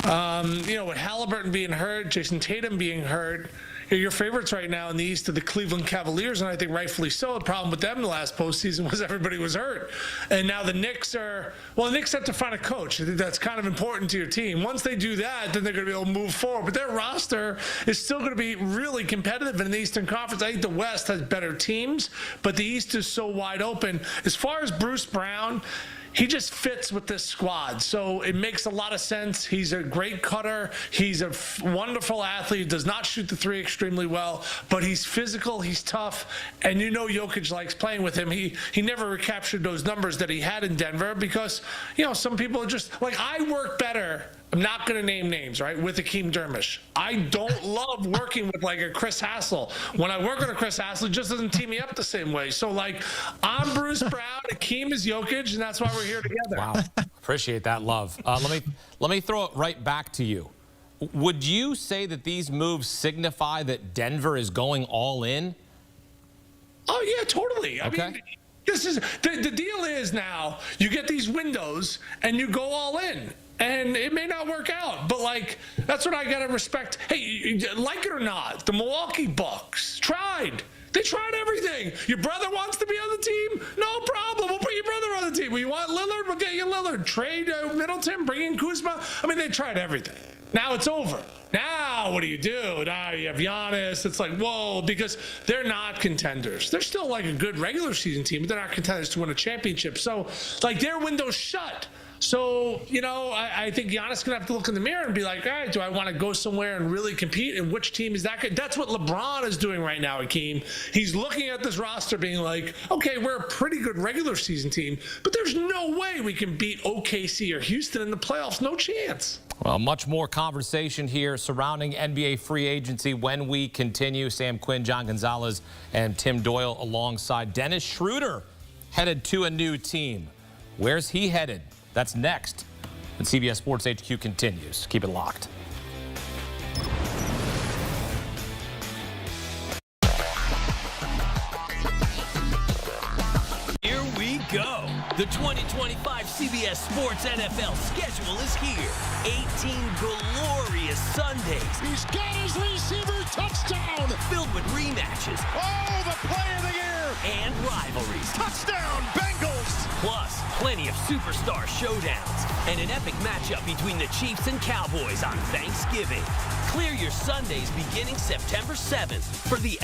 with Halliburton being hurt, Jason Tatum being hurt, your favorites right now in the East are the Cleveland Cavaliers, and I think rightfully so. The problem with them in the last postseason was everybody was hurt. And now the Knicks the Knicks have to find a coach. I think that's kind of important to your team. Once they do that, then they're going to be able to move forward. But their roster is still going to be really competitive in the Eastern Conference. I think the West has better teams, but the East is so wide open. As far as Bruce Brown, he just fits with this squad. So it makes a lot of sense. He's a great cutter. He's a wonderful athlete. Does not shoot the three extremely well, but he's physical. He's tough. And Jokic likes playing with him. He never recaptured those numbers that he had in Denver because, some people are just like, I work better. I'm not going to name names, right, with Hakeem Dermish. I don't love working with, a Chris Hassel. When I work with a Chris Hassel, it just doesn't team me up the same way. So, I'm Bruce Brown, Hakeem is Jokic, and that's why we're here together. Wow. Appreciate that love. Let me throw it right back to you. Would you say that these moves signify that Denver is going all in? Oh, yeah, totally. Okay. I mean, this is the deal is now you get these windows and you go all in. And it may not work out, but that's what I gotta respect. Hey, like it or not, the Milwaukee Bucks tried. They tried everything. Your brother wants to be on the team? No problem. We'll put your brother on the team. Well, you want Lillard? We'll get you Lillard. Trade Middleton, bring in Kuzma. I mean, they tried everything. Now it's over. Now what do? Now you have Giannis. It's whoa, because they're not contenders. They're still a good regular season team, but they're not contenders to win a championship. So, their window's shut. So, I think Giannis is going to have to look in the mirror and be like, all right, do I want to go somewhere and really compete? And which team is that good? That's what LeBron is doing right now, Hakeem. He's looking at this roster being like, okay, we're a pretty good regular season team, but there's no way we can beat OKC or Houston in the playoffs. No chance. Well, much more conversation here surrounding NBA free agency when we continue. Sam Quinn, John Gonzalez, and Tim Doyle alongside Dennis Schroeder headed to a new team. Where's he headed? That's next. And CBS Sports HQ continues. Keep it locked. Here we go. The 2025 CBS Sports NFL schedule is here. 18 glorious Sundays. He's got his receiver touchdown. Filled with rematches. Oh, the play of the year. And rivalries. Touchdown, Bengals. Plus, plenty of superstar showdowns and an epic matchup between the Chiefs and Cowboys on Thanksgiving. Clear your Sundays beginning September 7th for the